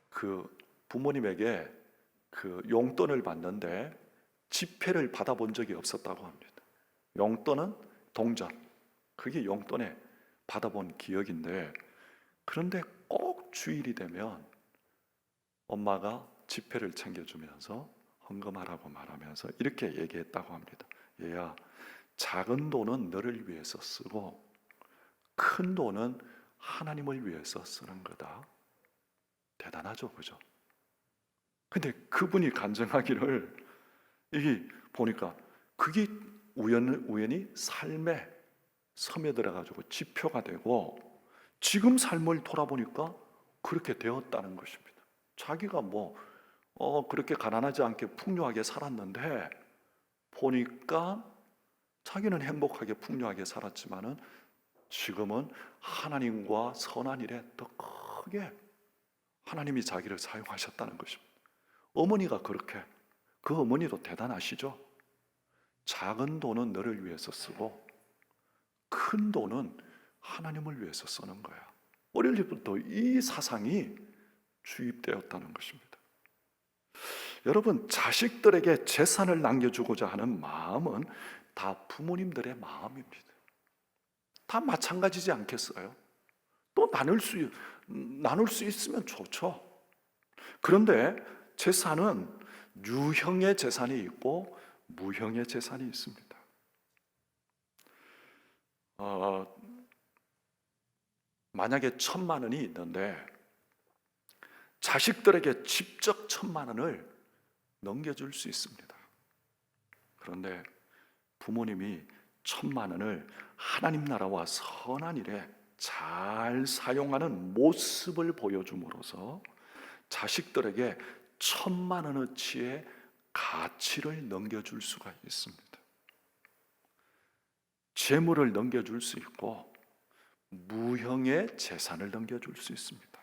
그 부모님에게 그 용돈을 받는데 지폐를 받아본 적이 없었다고 합니다. 용돈은 동전, 그게 용돈에 받아본 기억인데, 그런데 꼭 주일이 되면 엄마가 지폐를 챙겨주면서 헌금하라고 말하면서 이렇게 얘기했다고 합니다. 얘야, 작은 돈은 너를 위해서 쓰고 큰 돈은 하나님을 위해서 쓰는 거다. 대단하죠, 그죠? 근데 그분이 간증하기를, 이게 보니까 그게 우연히 삶에 스며들어가지고 지표가 되고 지금 삶을 돌아보니까 그렇게 되었다는 것입니다. 자기가 그렇게 가난하지 않게 풍요하게 살았는데 보니까 자기는 행복하게 풍요하게 살았지만은 지금은 하나님과 선한 일에 더 크게 하나님이 자기를 사용하셨다는 것입니다. 어머니가 그렇게, 그 어머니도 대단하시죠? 작은 돈은 너를 위해서 쓰고 큰 돈은 하나님을 위해서 쓰는 거야. 어릴 때부터 이 사상이 주입되었다는 것입니다. 여러분, 자식들에게 재산을 남겨주고자 하는 마음은 다 부모님들의 마음입니다. 다 마찬가지지 않겠어요? 또 나눌 수 있으면 좋죠. 그런데 재산은 유형의 재산이 있고 무형의 재산이 있습니다. 만약에 1,000만 원이 있는데 자식들에게 직접 1,000만 원을 넘겨줄 수 있습니다. 그런데 부모님이 1,000만 원을 하나님 나라와 선한 일에 잘 사용하는 모습을 보여줌으로써 자식들에게 1,000만 원어치의 가치를 넘겨줄 수가 있습니다. 재물을 넘겨줄 수 있고 무형의 재산을 넘겨줄 수 있습니다.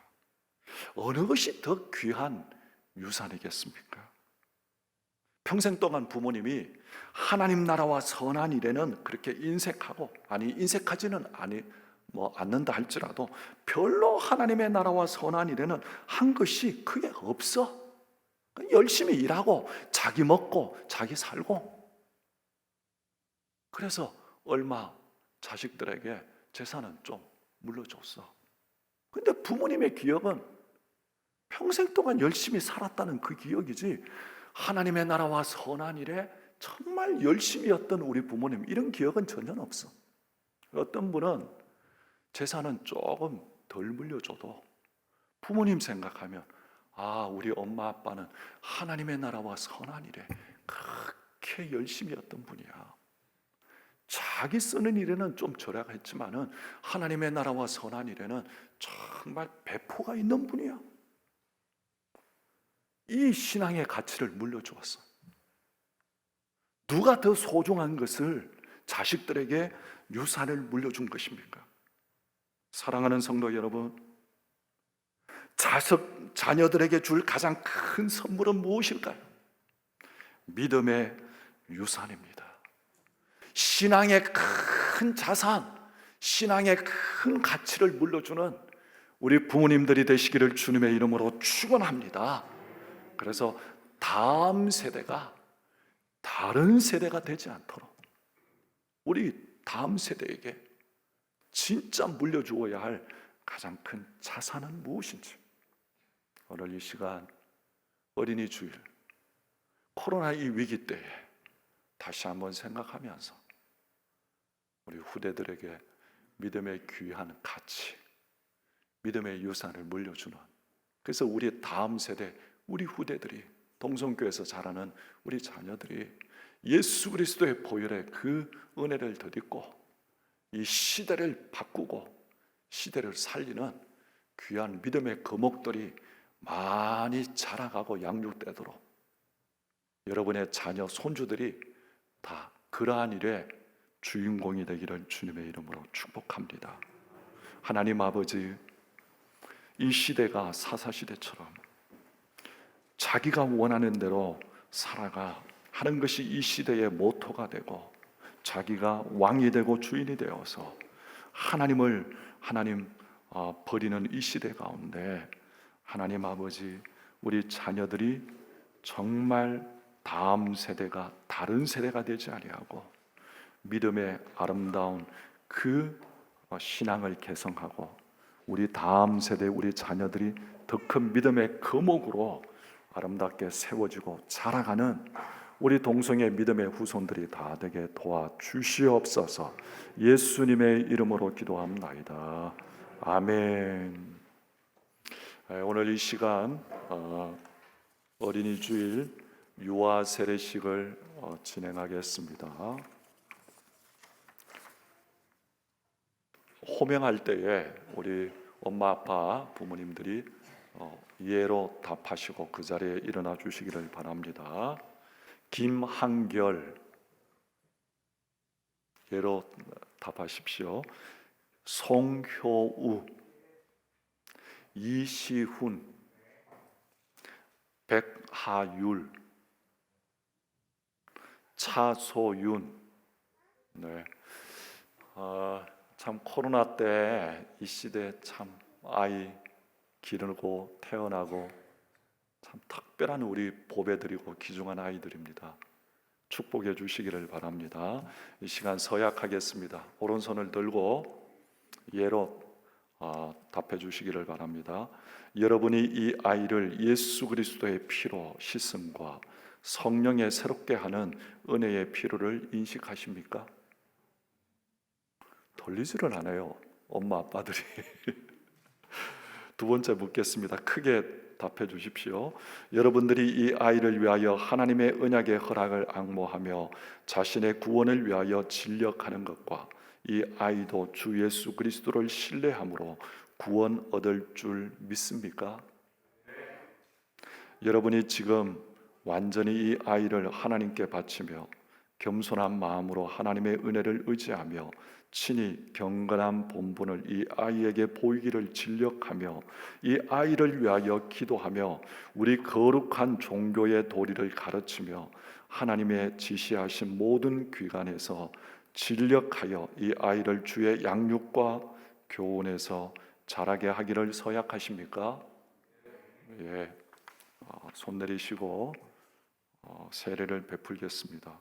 어느 것이 더 귀한 유산이겠습니까? 평생 동안 부모님이 하나님 나라와 선한 일에는 그렇게 인색하고, 인색하지는 않는다 할지라도 별로 하나님의 나라와 선한 일에는 한 것이 크게 없어. 열심히 일하고 자기 먹고 자기 살고, 그래서 얼마 자식들에게 재산은 좀 물려줬어. 근데 부모님의 기억은 평생 동안 열심히 살았다는 그 기억이지, 하나님의 나라와 선한 일에 정말 열심히였던 우리 부모님, 이런 기억은 전혀 없어. 어떤 분은 재산은 조금 덜 물려줘도 부모님 생각하면 우리 엄마 아빠는 하나님의 나라와 선한 일에 그렇게 열심히였던 분이야. 자기 쓰는 일에는 좀 절약했지만은 하나님의 나라와 선한 일에는 정말 배포가 있는 분이야. 이 신앙의 가치를 물려주었어. 누가 더 소중한 것을 자식들에게 유산을 물려준 것입니까? 사랑하는 성도 여러분, 자녀들에게 줄 가장 큰 선물은 무엇일까요? 믿음의 유산입니다. 신앙의 큰 자산, 신앙의 큰 가치를 물려주는 우리 부모님들이 되시기를 주님의 이름으로 축원합니다. 그래서 다음 세대가 다른 세대가 되지 않도록 우리 다음 세대에게 진짜 물려주어야 할 가장 큰 자산은 무엇인지, 오늘 이 시간 어린이 주일, 코로나 이 위기 때에 다시 한번 생각하면서 우리 후대들에게 믿음의 귀한 가치, 믿음의 유산을 물려주는, 그래서 우리 다음 세대, 우리 후대들이, 동성교회에서 자라는 우리 자녀들이 예수 그리스도의 보혈의 그 은혜를 덧입고 이 시대를 바꾸고 시대를 살리는 귀한 믿음의 거목들이 많이 자라가고 양육되도록 여러분의 자녀, 손주들이 다 그러한 일에 주인공이 되기를 주님의 이름으로 축복합니다. 하나님 아버지, 이 시대가 사사시대처럼 자기가 원하는 대로 살아가 하는 것이 이 시대의 모토가 되고, 자기가 왕이 되고 주인이 되어서 하나님 버리는 이 시대 가운데 하나님 아버지, 우리 자녀들이 정말 다음 세대가 다른 세대가 되지 아니하고 믿음의 아름다운 그 신앙을 개성하고 우리 다음 세대, 우리 자녀들이 더 큰 믿음의 거목으로 아름답게 세워지고 자라가는 우리 동성의 믿음의 후손들이 다 되게 도와주시옵소서. 예수님의 이름으로 기도합나이다. 아멘. 오늘 이 시간 어린이 주일 유아 세례식을 진행하겠습니다. 호명할 때에 우리 엄마 아빠 부모님들이 예로 답하시고 그 자리에 일어나 주시기를 바랍니다. 김한결, 예로 답하십시오. 송효우, 이시훈, 백하율, 차소윤. 네. 참 코로나 때 이 시대 참 아이 기르고 태어나고 참 특별한 우리 보배드리고 귀중한 아이들입니다. 축복해 주시기를 바랍니다. 이 시간 서약하겠습니다. 오른손을 들고 예로 답해 주시기를 바랍니다. 여러분이 이 아이를 예수 그리스도의 피로 씻음과 성령의 새롭게 하는 은혜의 피로를 인식하십니까? 돌리지를 않아요. 엄마 아빠들이 두 번째 묻겠습니다. 크게 답해 주십시오. 여러분들이 이 아이를 위하여 하나님의 언약의 허락을 앙모하며 자신의 구원을 위하여 진력하는 것과 이 아이도 주 예수 그리스도를 신뢰함으로 구원 얻을 줄 믿습니까? 여러분이 지금 완전히 이 아이를 하나님께 바치며 겸손한 마음으로 하나님의 은혜를 의지하며 친히 경건한 본분을 이 아이에게 보이기를 진력하며 이 아이를 위하여 기도하며 우리 거룩한 종교의 도리를 가르치며 하나님의 지시하신 모든 기관에서 진력하여 이 아이를 주의 양육과 교훈에서 자라게 하기를 서약하십니까? 예, 손 내리시고 세례를 베풀겠습니다.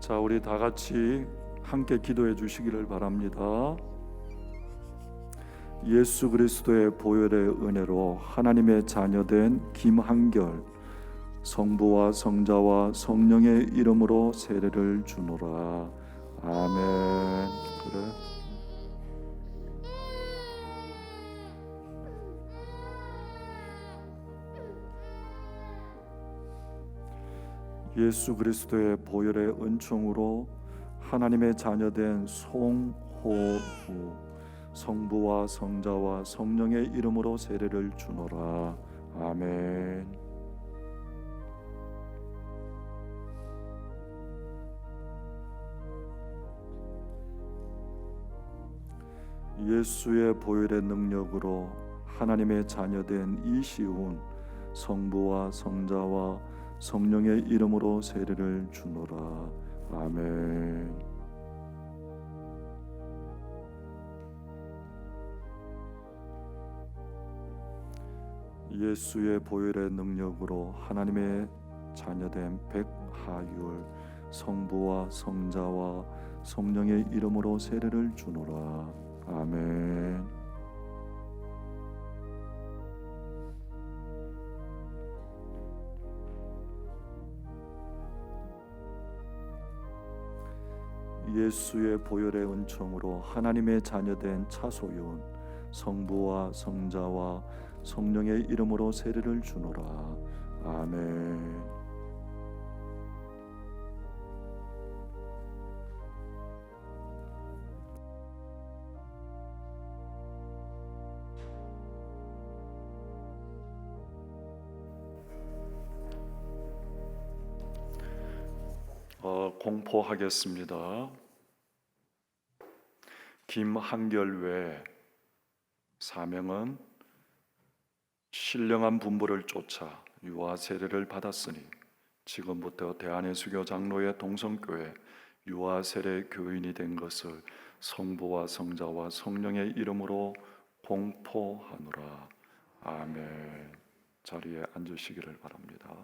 자, 우리 다 같이 함께 기도해 주시기를 바랍니다. 예수 그리스도의 보혈의 은혜로 하나님의 자녀된 김한결 성부와 성자와 성령의 이름으로 세례를 주노라. 아멘. 그래. 예수 그리스도의 보혈의 은총으로 하나님의 자녀된 송호우 성부와 성자와 성령의 이름으로 세례를 주노라. 아멘. 예수의 보혈의 능력으로 하나님의 자녀된 이시훈 성부와 성자와 성령의 이름으로 세례를 주노라. 아멘. 예수의 보혈의 능력으로 하나님의 자녀된 백하율 성부와 성자와 성령의 이름으로 세례를 주노라. 아멘. 예수의 보혈의 은총으로 하나님의 자녀된 차소윤 성부와 성자와 성령의 이름으로 세례를 주노라. 아멘. 공포하겠습니다. 김한결 외 사명은 신령한 분부를 쫓아 유아 세례를 받았으니 지금부터 대한예수교 장로의 동성교회 유아 세례 교인이 된 것을 성부와 성자와 성령의 이름으로 공포하노라. 아멘. 자리에 앉으시기를 바랍니다.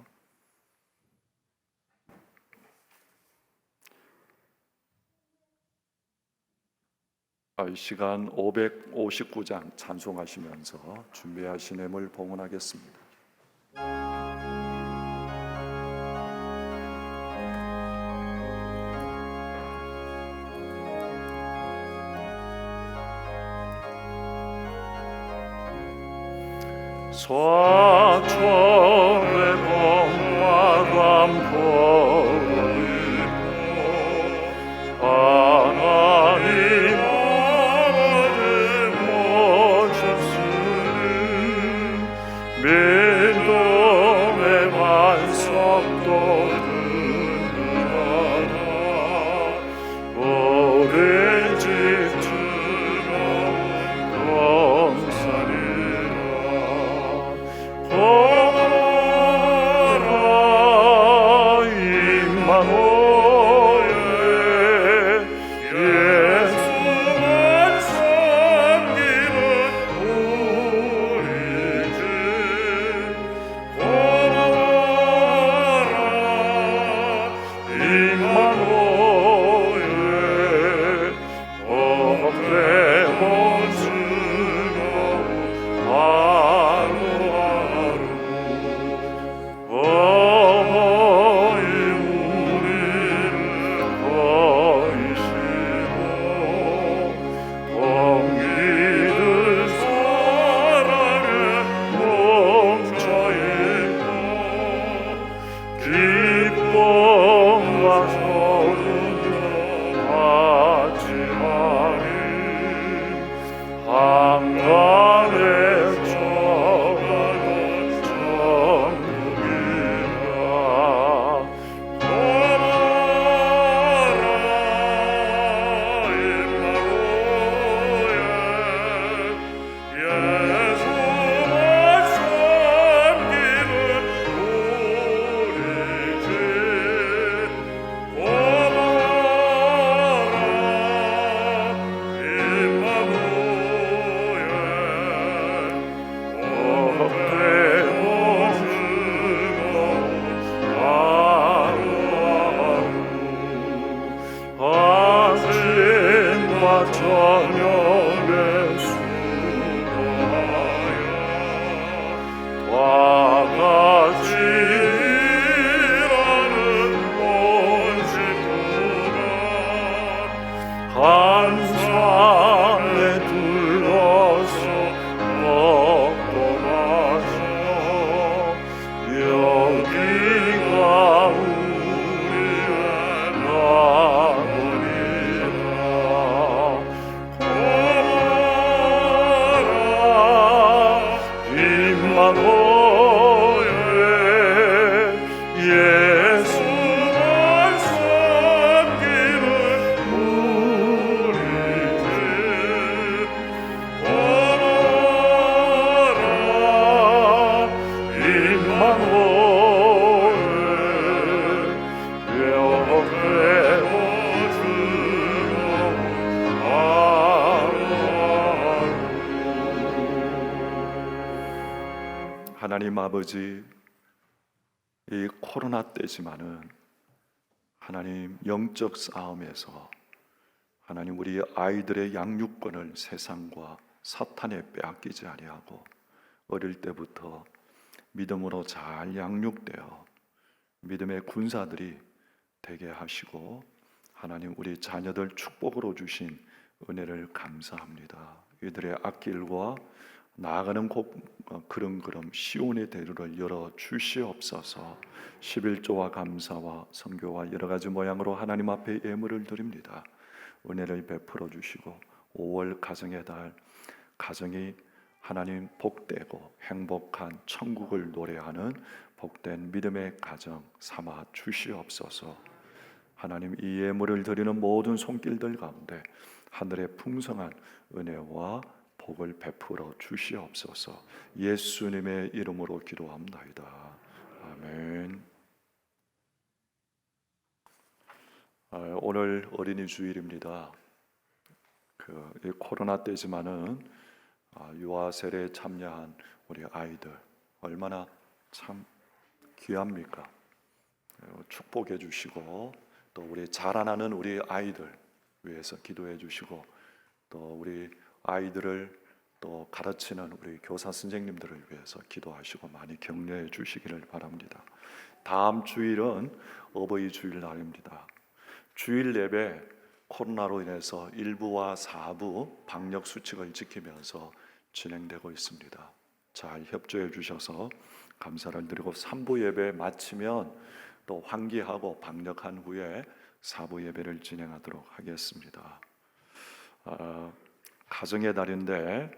이 시간 559장 찬송하시면서 준비하신 예물 봉헌하겠습니다. 서천의 봄바람 불고 하나님 민동의 반석도 든든하다. 하나님 아버지, 이 코로나 때지만은 하나님 영적 싸움에서 하나님 우리 아이들의 양육권을 세상과 사탄에 빼앗기지 아니하고 어릴 때부터 믿음으로 잘 양육되어 믿음의 군사들이 되게 하시고 하나님 우리 자녀들 축복으로 주신 은혜를 감사합니다. 이들의 앞길과 나아가는 그름그름 시온의 대로를 열어 주시옵소서. 11조와 감사와 선교와 여러 가지 모양으로 하나님 앞에 예물을 드립니다. 은혜를 베풀어 주시고 5월 가정의 달, 가정이 하나님 복되고 행복한 천국을 노래하는 복된 믿음의 가정 삼아 주시옵소서. 하나님 이 예물을 드리는 모든 손길들 가운데 하늘의 풍성한 은혜와 복을 베풀어 주시옵소서. 예수님의 이름으로 기도합나이다. 아멘. 오늘 어린이 주일입니다. 이 코로나 때지만은 유아 세례에 참여한 우리 아이들 얼마나 참 귀합니까? 축복해 주시고 또 우리 자라나는 우리 아이들 위해서 기도해 주시고 또 우리 아이들을 또 가르치는 우리 교사 선생님들을 위해서 기도하시고 많이 격려해 주시기를 바랍니다. 다음 주일은 어버이 주일날입니다. 주일 예배 코로나로 인해서 1부와 4부 방역 수칙을 지키면서 진행되고 있습니다. 잘 협조해 주셔서 감사를 드리고 3부 예배 마치면 또 환기하고 방역한 후에 4부 예배를 진행하도록 하겠습니다. 가정의 달인데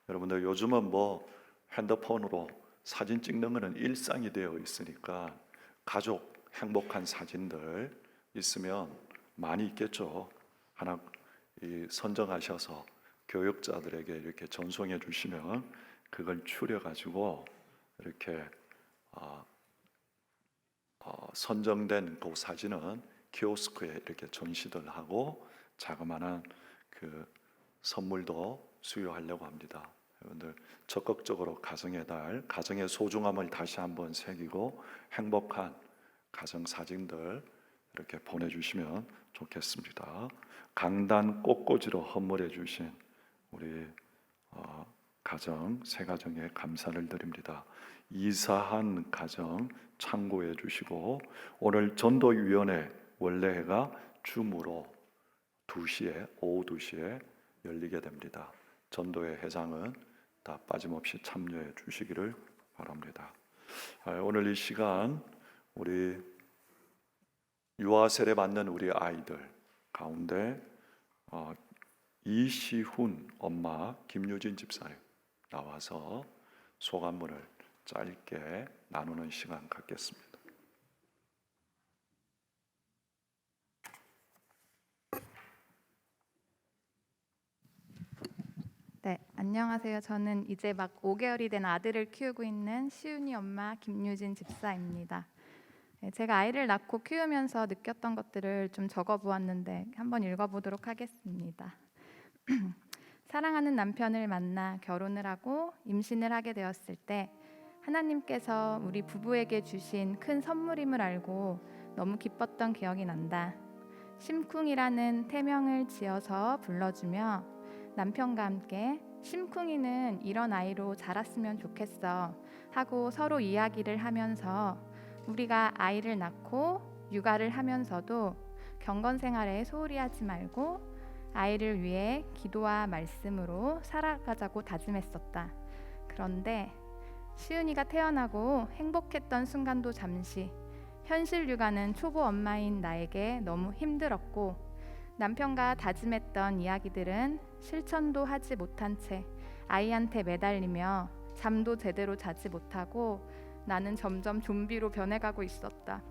여러분들 요즘은 핸드폰으로 사진 찍는 것은 일상이 되어 있으니까 가족 행복한 사진들 있으면 많이 있겠죠. 하나 선정하셔서 교육자들에게 이렇게 전송해 주시면 그걸 추려 가지고 이렇게 선정된 그 사진은 키오스크에 이렇게 전시들 하고 자그마한 그 선물도 수여하려고 합니다. 여러분들 적극적으로 가정의 달, 가정의 소중함을 다시 한번 새기고 행복한 가정 사진들 이렇게 보내주시면 좋겠습니다. 강단 꽃꽂이로 헌물해 주신 우리 가정 세 가정에 감사를 드립니다. 이사한 가정 참고해 주시고 오늘 전도위원회 원래가 줌으로 오후 2시에 열리게 됩니다. 전도회 회장은 다 빠짐없이 참여해 주시기를 바랍니다. 오늘 이 시간 우리 유아 세례 받는 우리 아이들 가운데 이시훈 엄마 김유진 집사님 나와서 소감문을 짧게 나누는 시간 갖겠습니다. 네, 안녕하세요. 저는 이제 막 5개월이 된 아들을 키우고 있는 시윤이 엄마 김유진 집사입니다. 네, 제가 아이를 낳고 키우면서 느꼈던 것들을 좀 적어보았는데 한번 읽어보도록 하겠습니다. 사랑하는 남편을 만나 결혼을 하고 임신을 하게 되었을 때 하나님께서 우리 부부에게 주신 큰 선물임을 알고 너무 기뻤던 기억이 난다. 심쿵이라는 태명을 지어서 불러주며 남편과 함께 심쿵이는 이런 아이로 자랐으면 좋겠어 하고 서로 이야기를 하면서 우리가 아이를 낳고 육아를 하면서도 경건 생활에 소홀히 하지 말고 아이를 위해 기도와 말씀으로 살아가자고 다짐했었다. 그런데 시은이가 태어나고 행복했던 순간도 잠시 현실 육아는 초보 엄마인 나에게 너무 힘들었고 남편과 다짐했던 이야기들은 실천도 하지 못한 채 아이한테 매달리며 잠도 제대로 자지 못하고 나는 점점 좀비로 변해가고 있었다.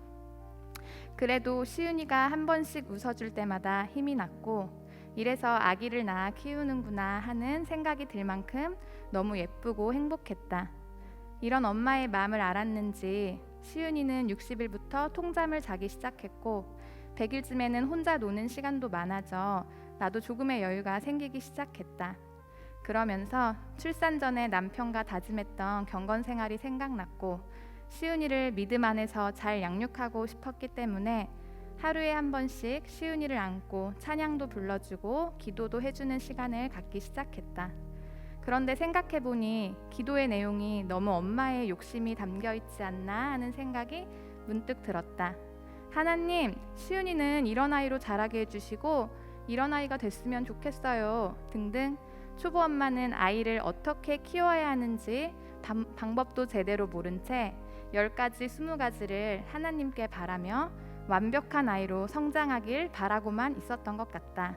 그래도 시은이가 한 번씩 웃어줄 때마다 힘이 났고 이래서 아기를 낳아 키우는구나 하는 생각이 들 만큼 너무 예쁘고 행복했다. 이런 엄마의 마음을 알았는지 시은이는 60일부터 통잠을 자기 시작했고 100일쯤에는 혼자 노는 시간도 많아져 나도 조금의 여유가 생기기 시작했다. 그러면서 출산 전에 남편과 다짐했던 경건 생활이 생각났고 시은이를 믿음 안에서 잘 양육하고 싶었기 때문에 하루에 한 번씩 시은이를 안고 찬양도 불러주고 기도도 해주는 시간을 갖기 시작했다. 그런데 생각해보니 기도의 내용이 너무 엄마의 욕심이 담겨있지 않나 하는 생각이 문득 들었다. 하나님, 시은이는 이런 아이로 자라게 해주시고 이런 아이가 됐으면 좋겠어요 등등 초보 엄마는 아이를 어떻게 키워야 하는지 방법도 제대로 모른 채 10가지 20가지를 하나님께 바라며 완벽한 아이로 성장하길 바라고만 있었던 것 같다.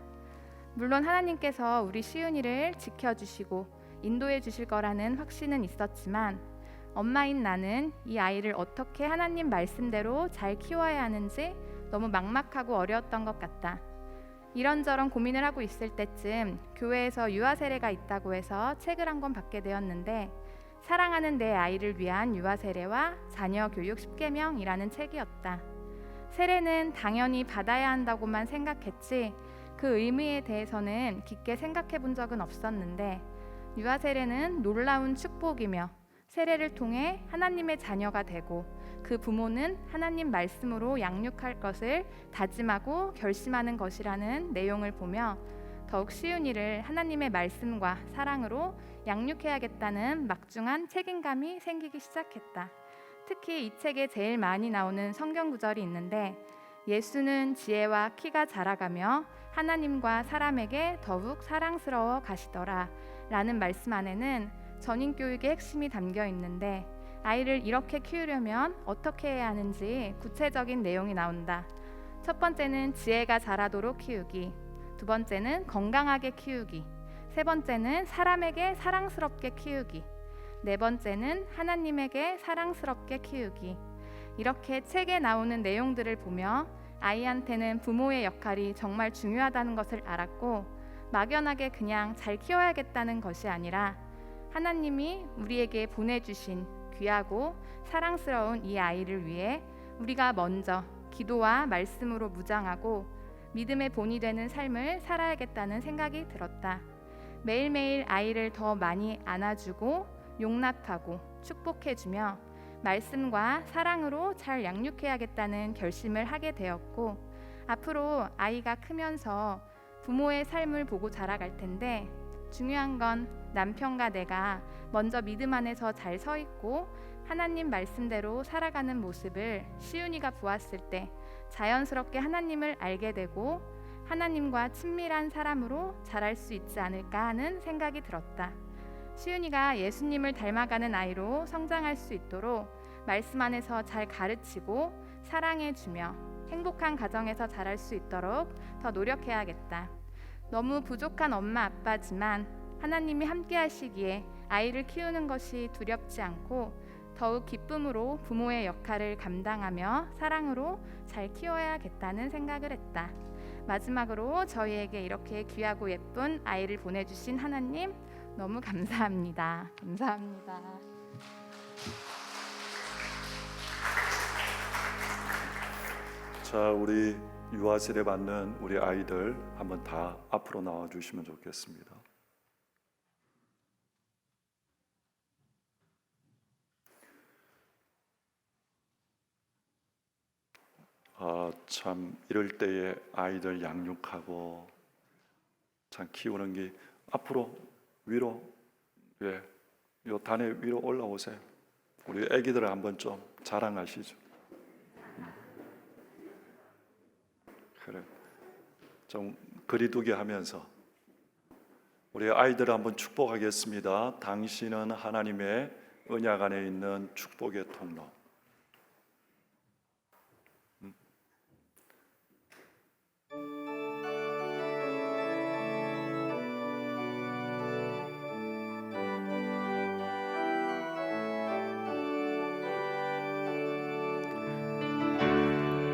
물론 하나님께서 우리 시은이를 지켜주시고 인도해 주실 거라는 확신은 있었지만 엄마인 나는 이 아이를 어떻게 하나님 말씀대로 잘 키워야 하는지 너무 막막하고 어려웠던 것 같다. 이런저런 고민을 하고 있을 때쯤 교회에서 유아 세례가 있다고 해서 책을 한 권 받게 되었는데 사랑하는 내 아이를 위한 유아 세례와 자녀 교육 10계명이라는 책이었다. 세례는 당연히 받아야 한다고만 생각했지 그 의미에 대해서는 깊게 생각해 본 적은 없었는데 유아 세례는 놀라운 축복이며 세례를 통해 하나님의 자녀가 되고 그 부모는 하나님 말씀으로 양육할 것을 다짐하고 결심하는 것이라는 내용을 보며 더욱 시은이를 하나님의 말씀과 사랑으로 양육해야겠다는 막중한 책임감이 생기기 시작했다. 특히 이 책에 제일 많이 나오는 성경 구절이 있는데 예수는 지혜와 키가 자라가며 하나님과 사람에게 더욱 사랑스러워 가시더라 라는 말씀 안에는 전인교육의 핵심이 담겨 있는데 아이를 이렇게 키우려면 어떻게 해야 하는지 구체적인 내용이 나온다. 첫 번째는 지혜가 자라도록 키우기, 두 번째는 건강하게 키우기, 세 번째는 사람에게 사랑스럽게 키우기, 네 번째는 하나님에게 사랑스럽게 키우기. 이렇게 책에 나오는 내용들을 보며 아이한테는 부모의 역할이 정말 중요하다는 것을 알았고 막연하게 그냥 잘 키워야겠다는 것이 아니라 하나님이 우리에게 보내주신 귀하고 사랑스러운 이 아이를 위해 우리가 먼저 기도와 말씀으로 무장하고 믿음의 본이 되는 삶을 살아야겠다는 생각이 들었다. 매일매일 아이를 더 많이 안아주고 용납하고 축복해주며 말씀과 사랑으로 잘 양육해야겠다는 결심을 하게 되었고, 앞으로 아이가 크면서 부모의 삶을 보고 자라갈 텐데, 중요한 건 남편과 내가 먼저 믿음 안에서 잘 서 있고 하나님 말씀대로 살아가는 모습을 시윤이가 보았을 때 자연스럽게 하나님을 알게 되고 하나님과 친밀한 사람으로 자랄 수 있지 않을까 하는 생각이 들었다. 시윤이가 예수님을 닮아가는 아이로 성장할 수 있도록 말씀 안에서 잘 가르치고 사랑해주며 행복한 가정에서 자랄 수 있도록 더 노력해야겠다. 너무 부족한 엄마 아빠지만 하나님이 함께 하시기에 아이를 키우는 것이 두렵지 않고 더욱 기쁨으로 부모의 역할을 감당하며 사랑으로 잘 키워야겠다는 생각을 했다. 마지막으로 저희에게 이렇게 귀하고 예쁜 아이를 보내주신 하나님 너무 감사합니다. 감사합니다. 자, 우리 유아 세례 받는 우리 아이들 한번 다 앞으로 나와 주시면 좋겠습니다. 참 이럴 때에 아이들 양육하고 참 키우는 게 앞으로 위로 요 단에 위로 올라오세요. 우리 아기들을 한번 좀 자랑하시죠. 그래, 좀 거리두기 하면서 우리 아이들을 한번 축복하겠습니다. 당신은 하나님의 언약 안에 있는 축복의 통로.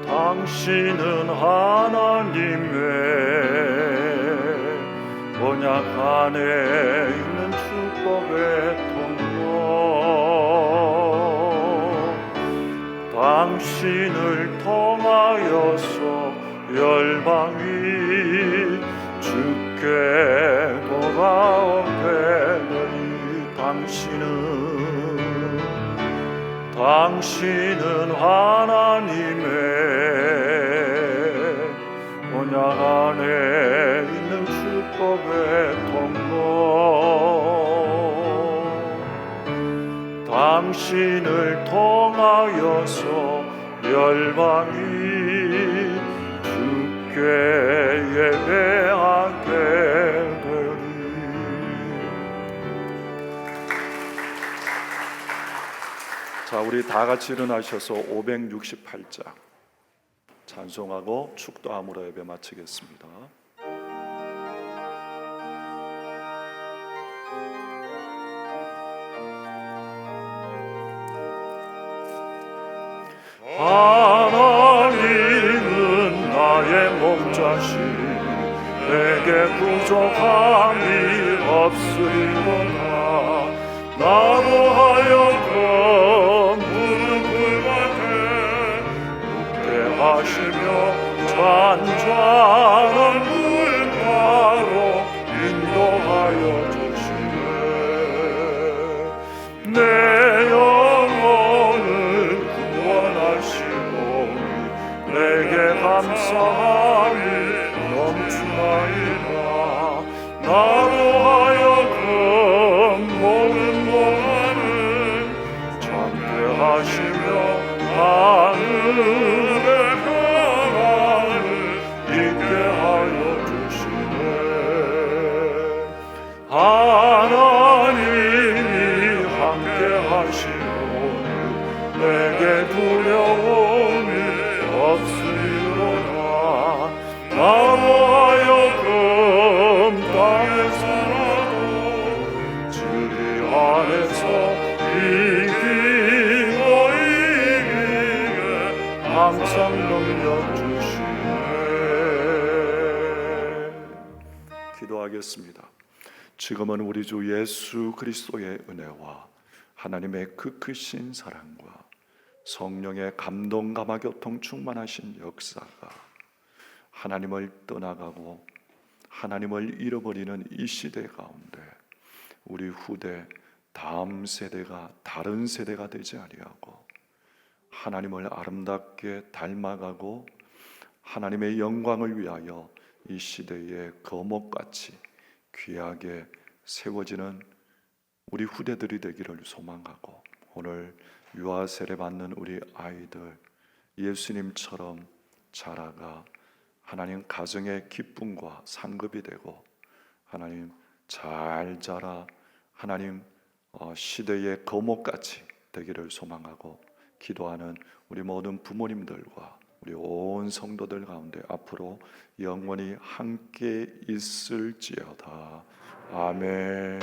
당신은 하나님의 언약 안에 있는 축복의 통로. 당신을 통하여서 열방이 주께 돌아오게 되리. 당신은 하나님의 언약 안에 있는 축복의 통로. 당신을 통하여서 열방이 주께 예배하게 되리. 자, 우리 다 같이 일어나셔서 568장 찬송하고 축도함으로 예배 마치겠습니다. 하나님은 나의 목자시 내게 부족함이 없으리로다. 나로 하여금 무릎을 꿇게 하시며 잔잔한 물가로 인도하여 주시네. 내 영혼을 구원하시고 내게 감사함이 넘치나이다. 나로 하여금 모든 동안을 참게 하시며 하늘의 평안을 있게 하여 주시네. 하나님이 함께 하시오니 내게 두려움이 없으리로다. 나로 하여금 땅에 살아도 진리 안에서 이기고 이기게 항상 능력 주시네. 기도하겠습니다. 지금은 우리 주 예수 그리스도의 은혜와 하나님의 그 크신 사랑과 성령의 감동 감화교통 충만하신 역사가 하나님을 떠나가고 하나님을 잃어버리는 이 시대 가운데 우리 후대 다음 세대가 다른 세대가 되지 아니하고 하나님을 아름답게 닮아가고 하나님의 영광을 위하여 이 시대의 거목같이 귀하게 세워지는 우리 후대들이 되기를 소망하고, 오늘 유아 세례 받는 우리 아이들 예수님처럼 자라가 하나님 가정의 기쁨과 상급이 되고, 하나님 잘 자라 하나님 시대의 거목같이 되기를 소망하고 기도하는 우리 모든 부모님들과 우리 온 성도들 가운데 앞으로 영원히 함께 있을지어다. 아멘.